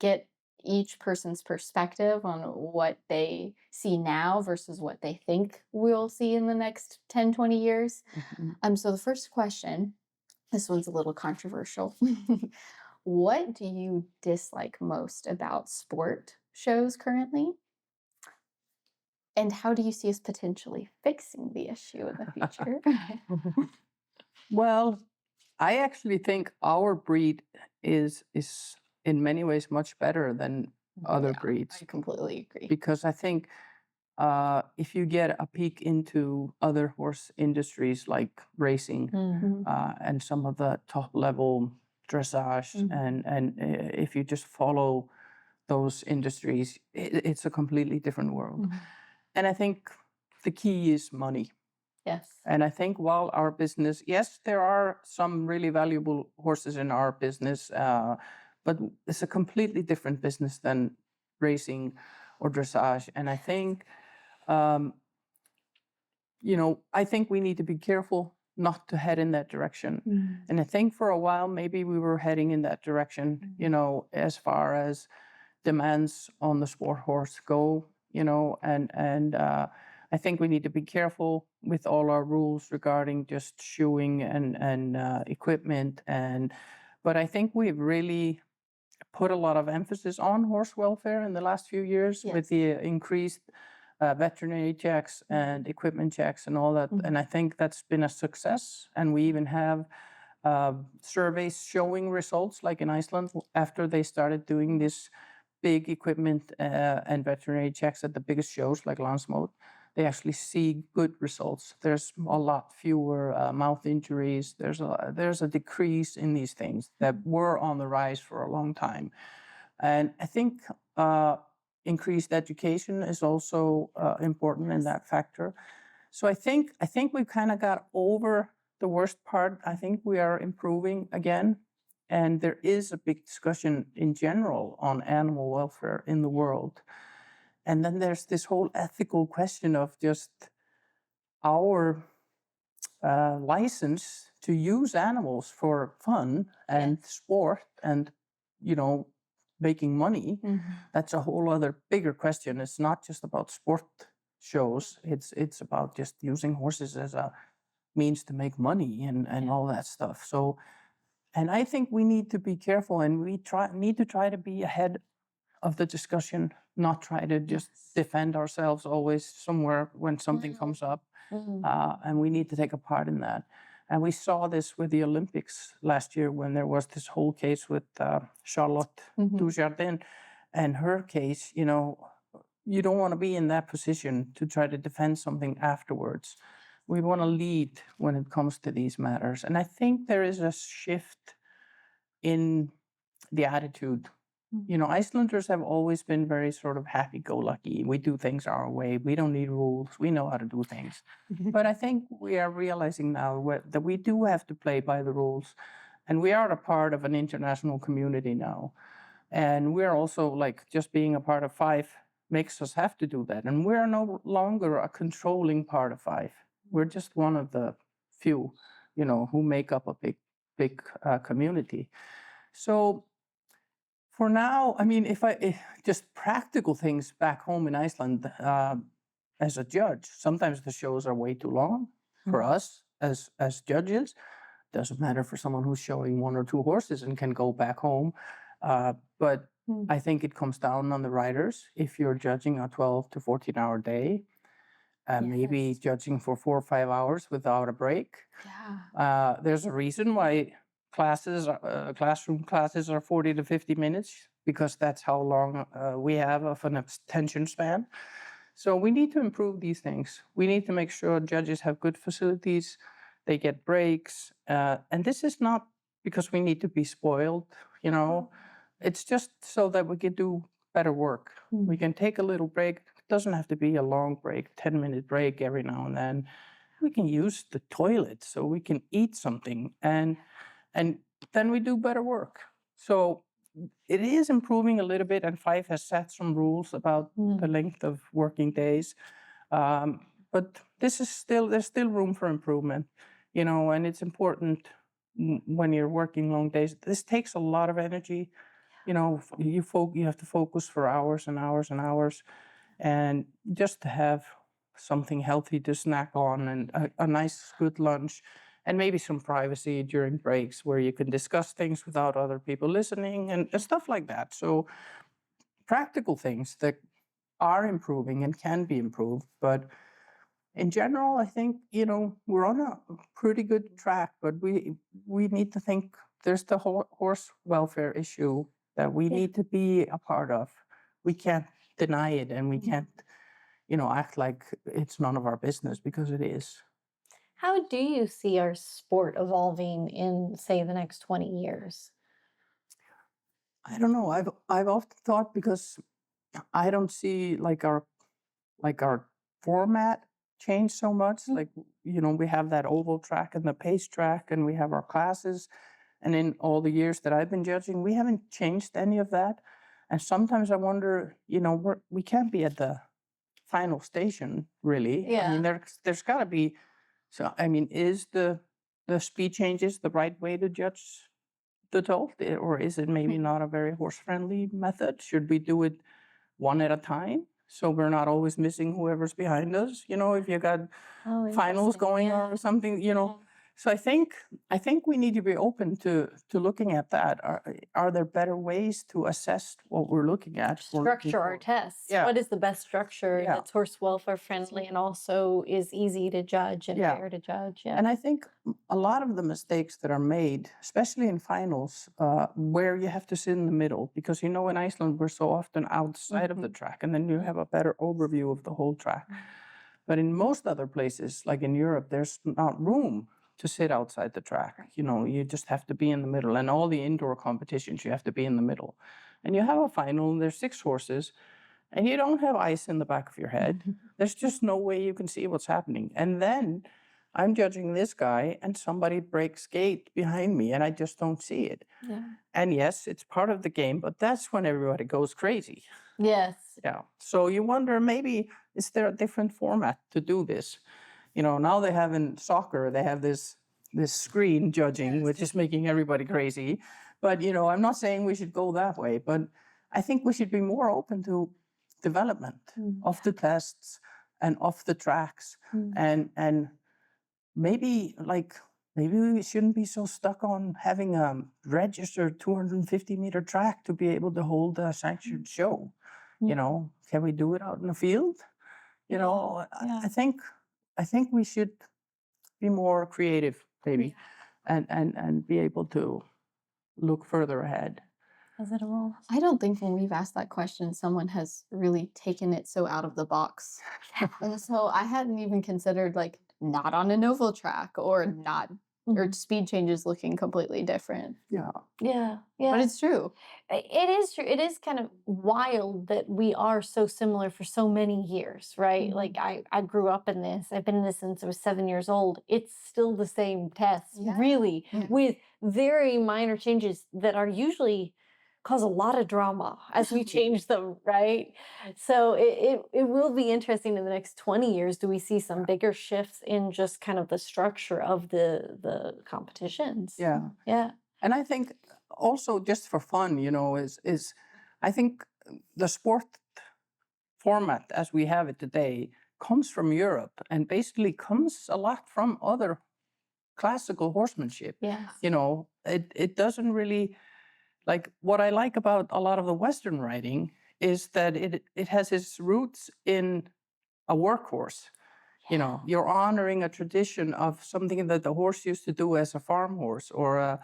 get each person's perspective on what they see now versus what they think we'll see in the next 10, 20 years. So the first question, this one's a little controversial. What do you dislike most about sport shows currently? And how do you see us potentially fixing the issue in the future? Well, I actually think our breed is in many ways much better than other breeds. I completely agree. Because I think if you get a peek into other horse industries like racing and some of the top level dressage, and if you just follow those industries, it's a completely different world. And I think the key is money. And I think while our business, yes, there are some really valuable horses in our business, but it's a completely different business than racing or dressage. And I think, you know, I think we need to be careful not to head in that direction. And I think for a while, maybe we were heading in that direction, you know, as far as demands on the sport horse go, you know, and I think we need to be careful with all our rules regarding just shoeing and equipment. But I think we've really put a lot of emphasis on horse welfare in the last few years with the increased veterinary checks and equipment checks and all that. And I think that's been a success. And we even have surveys showing results, like in Iceland, after they started doing this big equipment and veterinary checks at the biggest shows like Landsmót. They actually see good results. There's a lot fewer mouth injuries. There's a decrease in these things that were on the rise for a long time. And I think increased education is also important in that factor. So I think we kind of got over the worst part. I think we are improving again. And there is a big discussion in general on animal welfare in the world. And then there's this whole ethical question of just our license to use animals for fun and sport and, making money. That's a whole other bigger question. It's not just about sport shows. It's about just using horses as a means to make money and all that stuff. So, and I think we need to be careful, and we need to try to be ahead of the discussion, not try to just defend ourselves always somewhere when something comes up. And we need to take a part in that. And we saw this with the Olympics last year when there was this whole case with Charlotte Dujardin and her case. You don't want to be in that position to try to defend something afterwards. We want to lead when it comes to these matters. And I think there is a shift in the attitude. Icelanders have always been very sort of happy-go-lucky. We do things our way. We don't need rules. We know how to do things. But I think we are realizing now that we do have to play by the rules. And we are a part of an international community now. And we're also just being a part of FIVE makes us have to do that. And we're no longer a controlling part of FIVE. We're just one of the few, who make up a big community. So for now, if just practical things back home in Iceland, as a judge, sometimes the shows are way too long for us as judges. Doesn't matter for someone who's showing 1 or 2 horses and can go back home. But I think it comes down on the riders. If you're judging a 12 to 14-hour day, maybe judging for 4 or 5 hours without a break. There's a reason why classroom classes are 40 to 50 minutes, because that's how long we have of an attention span. So we need to improve these things. We need to make sure judges have good facilities, they get breaks. And this is not because we need to be spoiled, It's just so that we can do better work. We can take a little break. It doesn't have to be a long break, 10-minute break every now and then. We can use the toilet so we can eat something. And then we do better work. So it is improving a little bit, and FIVE has set some rules about the length of working days. But there's still room for improvement, and it's important when you're working long days. This takes a lot of energy. You have to focus for hours and hours and hours, and just to have something healthy to snack on and a nice, good lunch. And maybe some privacy during breaks where you can discuss things without other people listening and stuff like that. So practical things that are improving and can be improved. But in general, I think, we're on a pretty good track, but we need to think there's the whole horse welfare issue that we need to be a part of. We can't deny it, and we can't, act like it's none of our business, because it is. How do you see our sport evolving in, say, the next 20 years? I don't know. I've often thought, because I don't see our format change so much. We have that oval track and the pace track, and we have our classes. And in all the years that I've been judging, we haven't changed any of that. And sometimes I wonder, we can't be at the final station, really. There's got to be. So, is the speed changes the right way to judge the dolt, or is it maybe not a very horse-friendly method? Should we do it one at a time, so we're not always missing whoever's behind us? If you got finals going or something, So I think we need to be open to looking at that. Are there better ways to assess what we're looking at? Structure our tests. Yeah. What is the best structure that's horse welfare friendly and also is easy to judge and fair to judge? Yeah. And I think a lot of the mistakes that are made, especially in finals, where you have to sit in the middle, because in Iceland we're so often outside of the track, and then you have a better overview of the whole track. But in most other places, like in Europe, there's not room to sit outside the track. You just have to be in the middle. And all the indoor competitions, you have to be in the middle. And you have a final, and there's 6 horses, and you don't have ice in the back of your head. There's just no way you can see what's happening. And then I'm judging this guy and somebody breaks gate behind me and I just don't see it. Yeah. And yes, it's part of the game, but that's when everybody goes crazy. Yes. Yeah. So you wonder, maybe is there a different format to do this? Now they have in soccer, they have this screen judging, which is making everybody crazy. But I'm not saying we should go that way, but I think we should be more open to development of the tests and of the tracks, and maybe we shouldn't be so stuck on having a registered 250-meter track to be able to hold a sanctioned show. Can we do it out in the field? I think we should be more creative, maybe, and be able to look further ahead. As it evolves. I don't think when we've asked that question, someone has really taken it so out of the box. And so I hadn't even considered like not on an oval track or not, or speed changes looking completely different. Yeah. Yeah. Yeah. But it's true. It is true. It is kind of wild that we are so similar for so many years, right? Like I grew up in this. I've been in this since I was 7 years old. It's still the same tests, really, with very minor changes that are usually cause a lot of drama as we change them, right? So it will be interesting in the next 20 years. Do we see some bigger shifts in just kind of the structure of the competitions? Yeah. Yeah. And I think also, just for fun, is I think the sport format as we have it today comes from Europe and basically comes a lot from other classical horsemanship. Yeah. It doesn't really, like, what I like about a lot of the Western riding is that it has its roots in a workhorse. You're honoring a tradition of something that the horse used to do as a farm horse, or a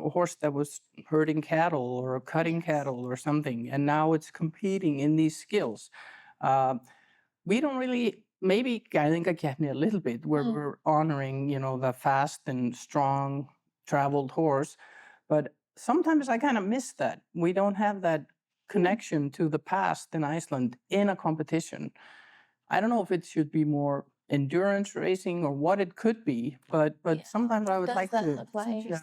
horse that was herding cattle or cutting cattle or something, and now it's competing in these skills. We don't really, maybe Geirsdóttir a little bit, where we're honoring the fast and strong traveled horse, but sometimes I kind of miss that. We don't have that connection to the past in Iceland in a competition. I don't know if it should be more endurance racing or what it could be, but sometimes I would like to. Look like? Yeah,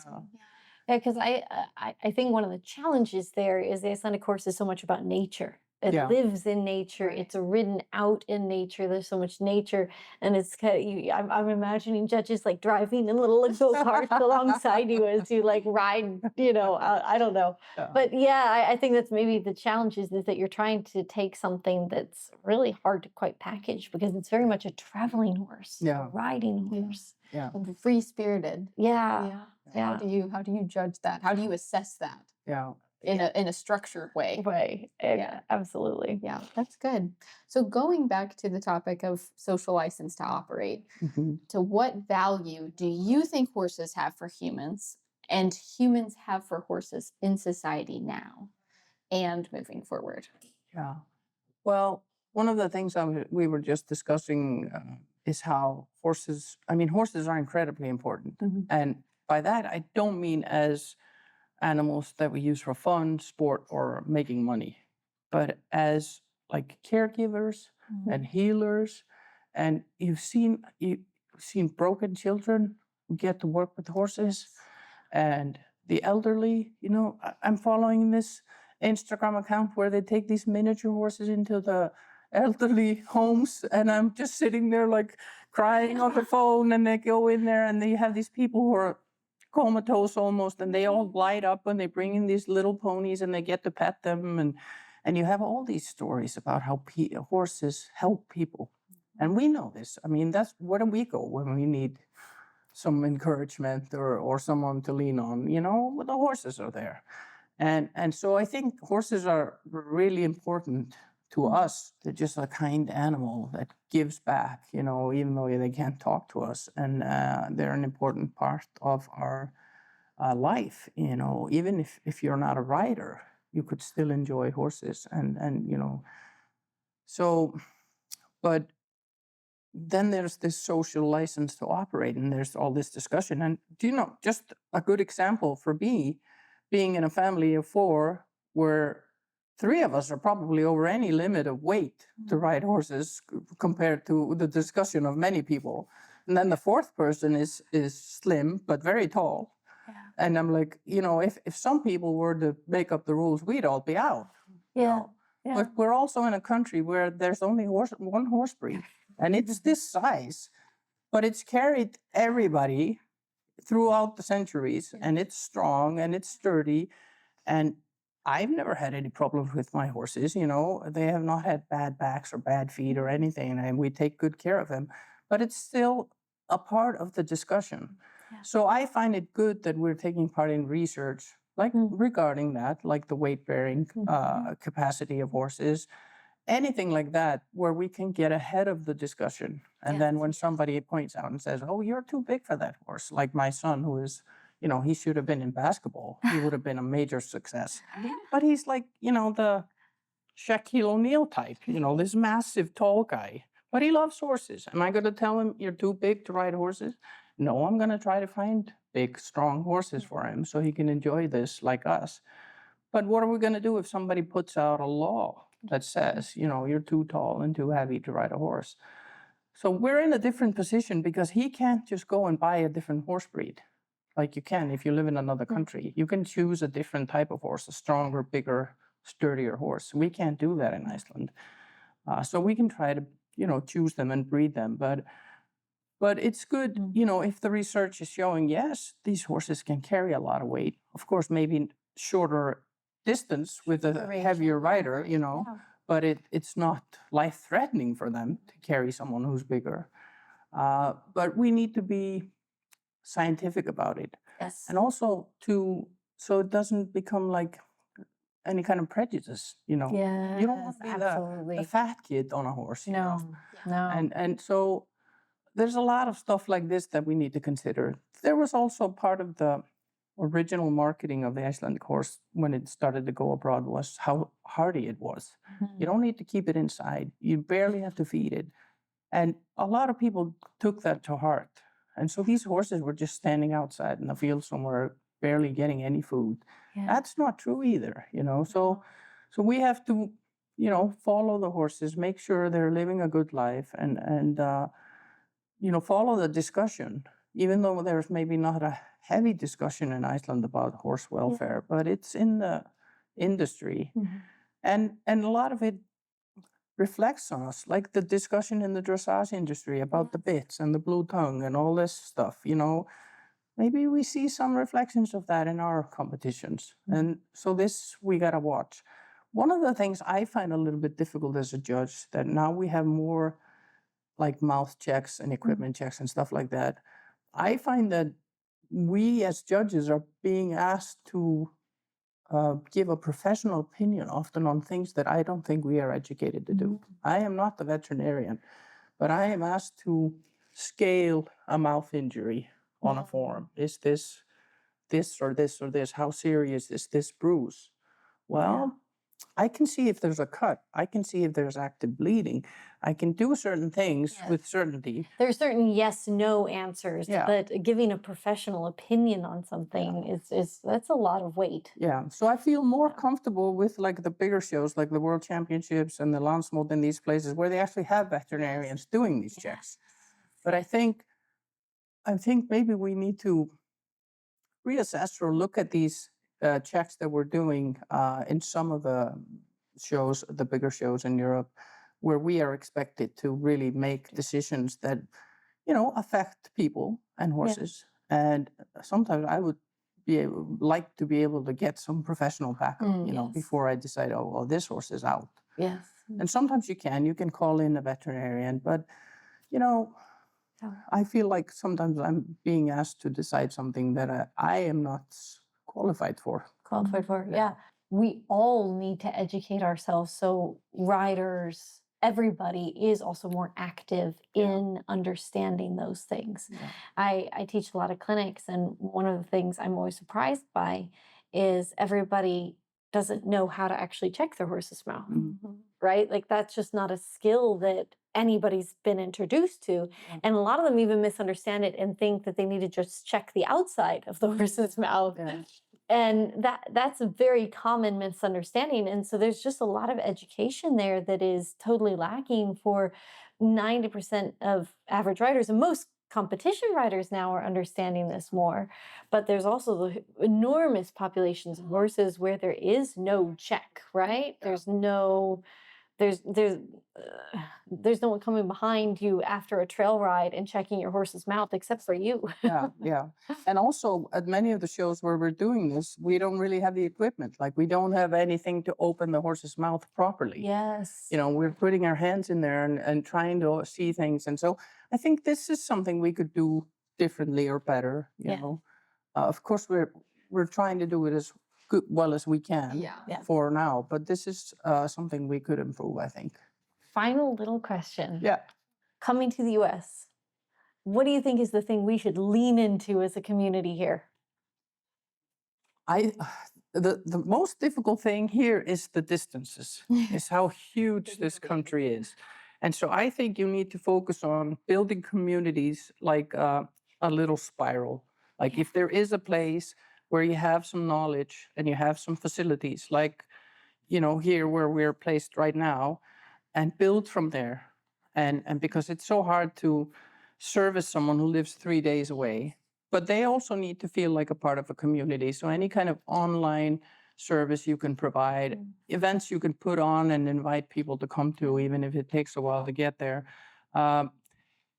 because I think one of the challenges there is the Icelandic horse is so much about nature. It lives in nature. It's ridden out in nature. There's so much nature, and it's kind of, I'm imagining judges like driving in little go-karts alongside you as you like ride. I don't know, but I think that's maybe the challenge is that you're trying to take something that's really hard to quite package because it's very much a traveling horse, a riding horse, Free spirited. Yeah. How do you judge that? How do you assess that? Yeah. In a structured way. Yeah, absolutely. Yeah, that's good. So going back to the topic of social license to operate, to what value do you think horses have for humans and humans have for horses in society now and moving forward? Yeah. Well, one of the things we were just discussing is how horses are incredibly important. And by that, I don't mean as animals that we use for fun, sport, or making money, but as like caregivers and healers. And you've seen broken children who get to work with horses, and the elderly. I'm following this Instagram account where they take these miniature horses into the elderly homes, and I'm just sitting there like crying on the phone, and they go in there and they have these people who are comatose almost, and they all light up when they bring in these little ponies and they get to pet them, and you have all these stories about how horses help people, and we know this. That's where do we go when we need some encouragement or someone to lean on? Well, the horses are there, and so I think horses are really important to us. They're just a kind animal that gives back, even though they can't talk to us. And they're an important part of our life, even if you're not a rider, you could still enjoy horses. And so, but then there's this social license to operate, and there's all this discussion. And just a good example for me, being in a family of 4 where 3 of us are probably over any limit of weight to ride horses compared to the discussion of many people. And then the fourth person is slim but very tall. Yeah. And I'm like, if some people were to make up the rules, we'd all be out. Yeah. But we're also in a country where there's only one horse breed, and it's this size, but it's carried everybody throughout the centuries, and it's strong and it's sturdy. And I've never had any problems with my horses. They have not had bad backs or bad feet or anything, and we take good care of them. But it's still a part of the discussion. Yeah. So I find it good that we're taking part in research, like regarding that, like the weight bearing capacity of horses, anything like that, where we can get ahead of the discussion. And then when somebody points out and says, "Oh, you're too big for that horse," like my son, who is, he should have been in basketball. He would have been a major success. But he's like, the Shaquille O'Neal type, this massive tall guy. But he loves horses. Am I going to tell him you're too big to ride horses? No, I'm going to try to find big, strong horses for him so he can enjoy this like us. But what are we going to do if somebody puts out a law that says, you're too tall and too heavy to ride a horse? So we're in a different position because he can't just go and buy a different horse breed like you can if you live in another country. You can choose a different type of horse, a stronger, bigger, sturdier horse. We can't do that in Iceland. So we can try to, choose them and breed them. But it's good, if the research is showing, yes, these horses can carry a lot of weight. Of course, maybe shorter distance with a heavier rider, but it's not life-threatening for them to carry someone who's bigger. But we need to be scientific about it. Yes. And also so it doesn't become like any kind of prejudice, Yeah. You don't want to be the fat kid on a horse. No. And so there's a lot of stuff like this that we need to consider. There was also part of the original marketing of the Icelandic horse when it started to go abroad was how hardy it was. You don't need to keep it inside. You barely have to feed it. And a lot of people took that to heart. And so these horses were just standing outside in the field somewhere, barely getting any food. Yeah. That's not true either, So we have to, follow the horses, make sure they're living a good life, and follow the discussion. Even though there's maybe not a heavy discussion in Iceland about horse welfare, but it's in the industry, and a lot of it reflects on us, like the discussion in the dressage industry about the bits and the blue tongue and all this stuff. Maybe we see some reflections of that in our competitions, and so this we gotta watch. One of the things I find a little bit difficult as a judge that now we have more like mouth checks and equipment checks and stuff like that. I find that we as judges are being asked to give a professional opinion often on things that I don't think we are educated to do. I am not the veterinarian, but I am asked to scale a mouth injury on a form. Is this or this or this? How serious is this bruise? Well, I can see if there's a cut. I can see if there's active bleeding. I can do certain things with certainty. There's certain yes/no answers, but giving a professional opinion on something is that's a lot of weight. Yeah, so I feel more comfortable with like the bigger shows, like the World Championships and the Landsmót in these places where they actually have veterinarians doing these checks. But I think maybe we need to reassess or look at these checks that we're doing in some of the shows, the bigger shows in Europe, where we are expected to really make decisions that, affect people and horses. And sometimes I would like to be able to get some professional backup, before I decide, oh, well, this horse is out. Yes. And sometimes you can call in a veterinarian, but, I feel like sometimes I'm being asked to decide something that I am not qualified for. Yeah. We all need to educate ourselves so riders, everybody is also more active in understanding those things. I teach a lot of clinics, and one of the things I'm always surprised by is everybody doesn't know how to actually check their horse's mouth, right? Like that's just not a skill that anybody's been introduced to. And a lot of them even misunderstand it and think that they need to just check the outside of the horse's mouth. And that's a very common misunderstanding. And so there's just a lot of education there that is totally lacking for 90% of average riders. And most competition riders now are understanding this more, but there's also the enormous populations of horses where there is no check, right? There's no there's there's there's no one coming behind you after a trail ride and checking your horse's mouth except for you. Yeah. And also at many of the shows where we're doing this, we don't really have the equipment. Like we don't have anything to open the horse's mouth properly. Yes. You know, we're putting our hands in there and trying to see things. And so I think this is something we could do differently or better, you Yeah. know. Of course, we're trying to do it as well as we can Yeah. for now, but this is something we could improve, I think. Final little question. Yeah. Coming to the US, what do you think is the thing we should lean into as a community here? The most difficult thing here is the distances, is how huge this country is. And so I think you need to focus on building communities like a little spiral. Like if there is a place where you have some knowledge and you have some facilities, like, you know, here where we're placed right now, and build from there. And because it's so hard to service someone who lives 3 days away, but they also need to feel like a part of a community. So any kind of online service you can provide, events you can put on and invite people to come to, even if it takes a while to get there.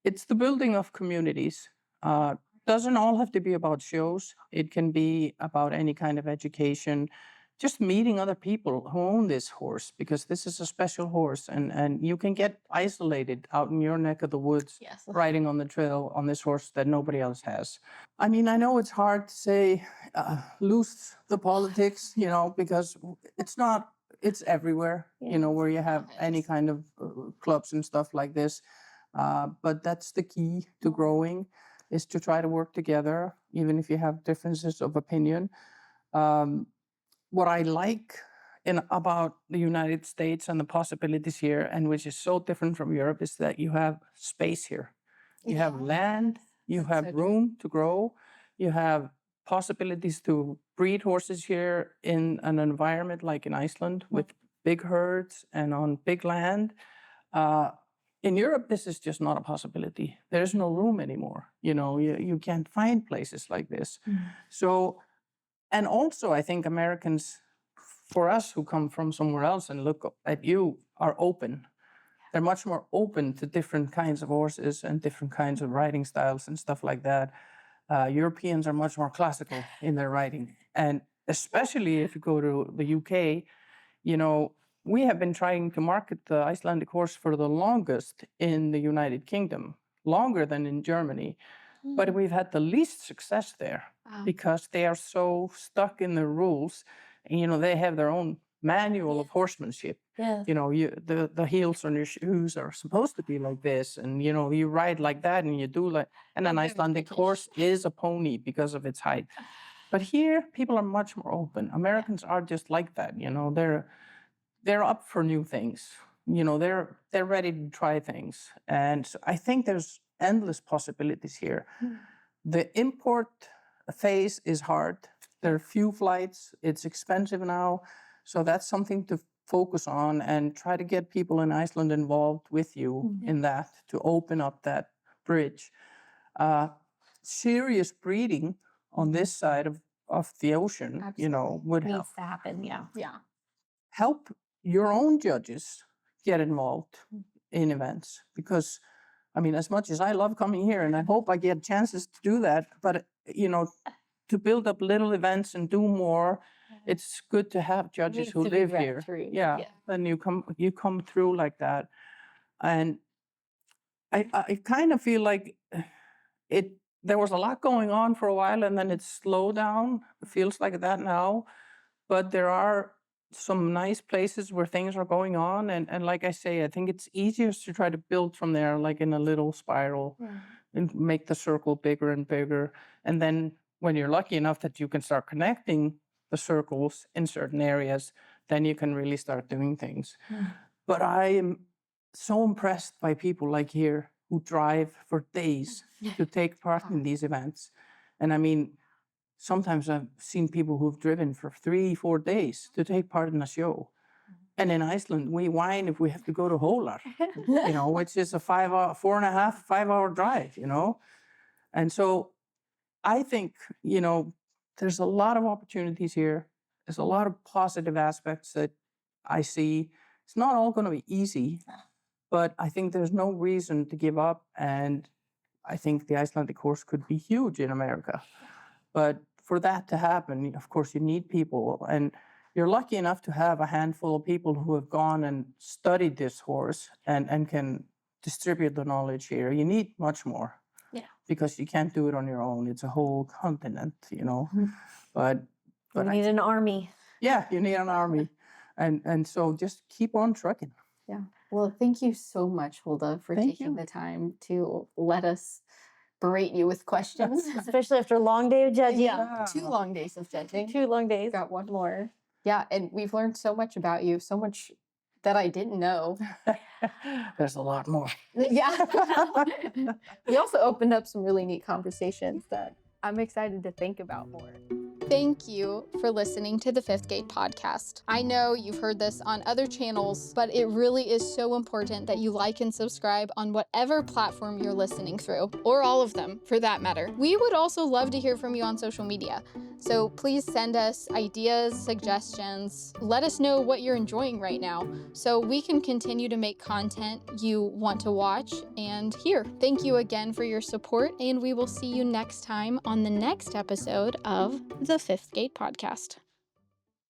It's the building of communities. Doesn't all have to be about shows. It can be about any kind of education, just meeting other people who own this horse, because this is a special horse and you can get isolated out in your neck of the woods Yes. riding on the trail on this horse that nobody else has. I mean, I know it's hard to say, lose the politics, you know, because it's everywhere, you know, where you have any kind of clubs and stuff like this. But that's the key to growing, is to try to work together, even if you have differences of opinion. What I like about the United States and the possibilities here, and which is so different from Europe, is that you have space here. You have land, you That's have so true. room to grow, you have possibilities to breed horses here in an environment like in Iceland with big herds and on big land. In Europe, this is just not a possibility. There's no room anymore. You know, you can't find places like this. So, and also I think Americans, for us who come from somewhere else and look at you, are open. They're much more open to different kinds of horses and different kinds of riding styles and stuff like that. Europeans are much more classical in their riding. And especially if you go to the UK, you know, we have been trying to market the Icelandic horse for the longest in the United Kingdom, longer than in Germany. But we've had the least success there because they are so stuck in the rules. And, you know, they have their own manual of horsemanship. Yes. You know, the heels on your shoes are supposed to be like this, and you know, you ride like that, and you do like. And an Icelandic horse is a pony because of its height. But here, people are much more open. Americans are just like that. You know, they're up for new things. You know, they're ready to try things, and so I think there's endless possibilities here. The import phase is hard. There are few flights. It's expensive now. So that's something to focus on and try to get people in Iceland involved with you in that, to open up that bridge. Serious breeding on this side of the ocean, you know, would help. Needs to happen, yeah. Yeah. Help your own judges get involved in events, because I mean, as much as I love coming here, and I hope I get chances to do that, but you know, to build up little events and do more, it's good to have judges Needs who to be live read here. through, Yeah, yeah. and you come through like that, and I kind of feel like there was a lot going on for a while, and then it slowed down. It feels like that now, but there are some nice places where things are going on, and like I say, I think it's easiest to try to build from there, like in a little spiral, and make the circle bigger and bigger. And then when you're lucky enough that you can start connecting the circles in certain areas, then you can really start doing things. But I am so impressed by people like here who drive for days to take part in these events. And I mean, sometimes I've seen people who've driven for 3-4 days to take part in a show. And in Iceland, we whine if we have to go to Hólar, you know, which is a 4.5, 5 hour drive, you know. And so I think, there's a lot of opportunities here. There's a lot of positive aspects that I see. It's not all going to be easy, but I think there's no reason to give up. And I think the Icelandic horse could be huge in America. But for that to happen, of course, you need people. And you're lucky enough to have a handful of people who have gone and studied this horse and can distribute the knowledge here. You need much more. Yeah. Because you can't do it on your own. It's a whole continent, But You need an army. yeah, you need an army. And so just keep on trucking. Yeah. Well, thank you so much, Hulda, for Thank taking you. the time to let us berate you with questions. Especially after a long day of judging. Yeah. 2 long days of judging. 2 long days. Got one more. Yeah, and we've learned so much about you, so much that I didn't know. There's a lot more. Yeah. We also opened up some really neat conversations that I'm excited to think about more. Thank you for listening to the Fifth Gate podcast. I know you've heard this on other channels, but it really is so important that you like and subscribe on whatever platform you're listening through, or all of them for that matter. We would also love to hear from you on social media. So please send us ideas, suggestions. Let us know what you're enjoying right now so we can continue to make content you want to watch and hear. Thank you again for your support, and we will see you next time on the next episode of the Fifth Gate Podcast.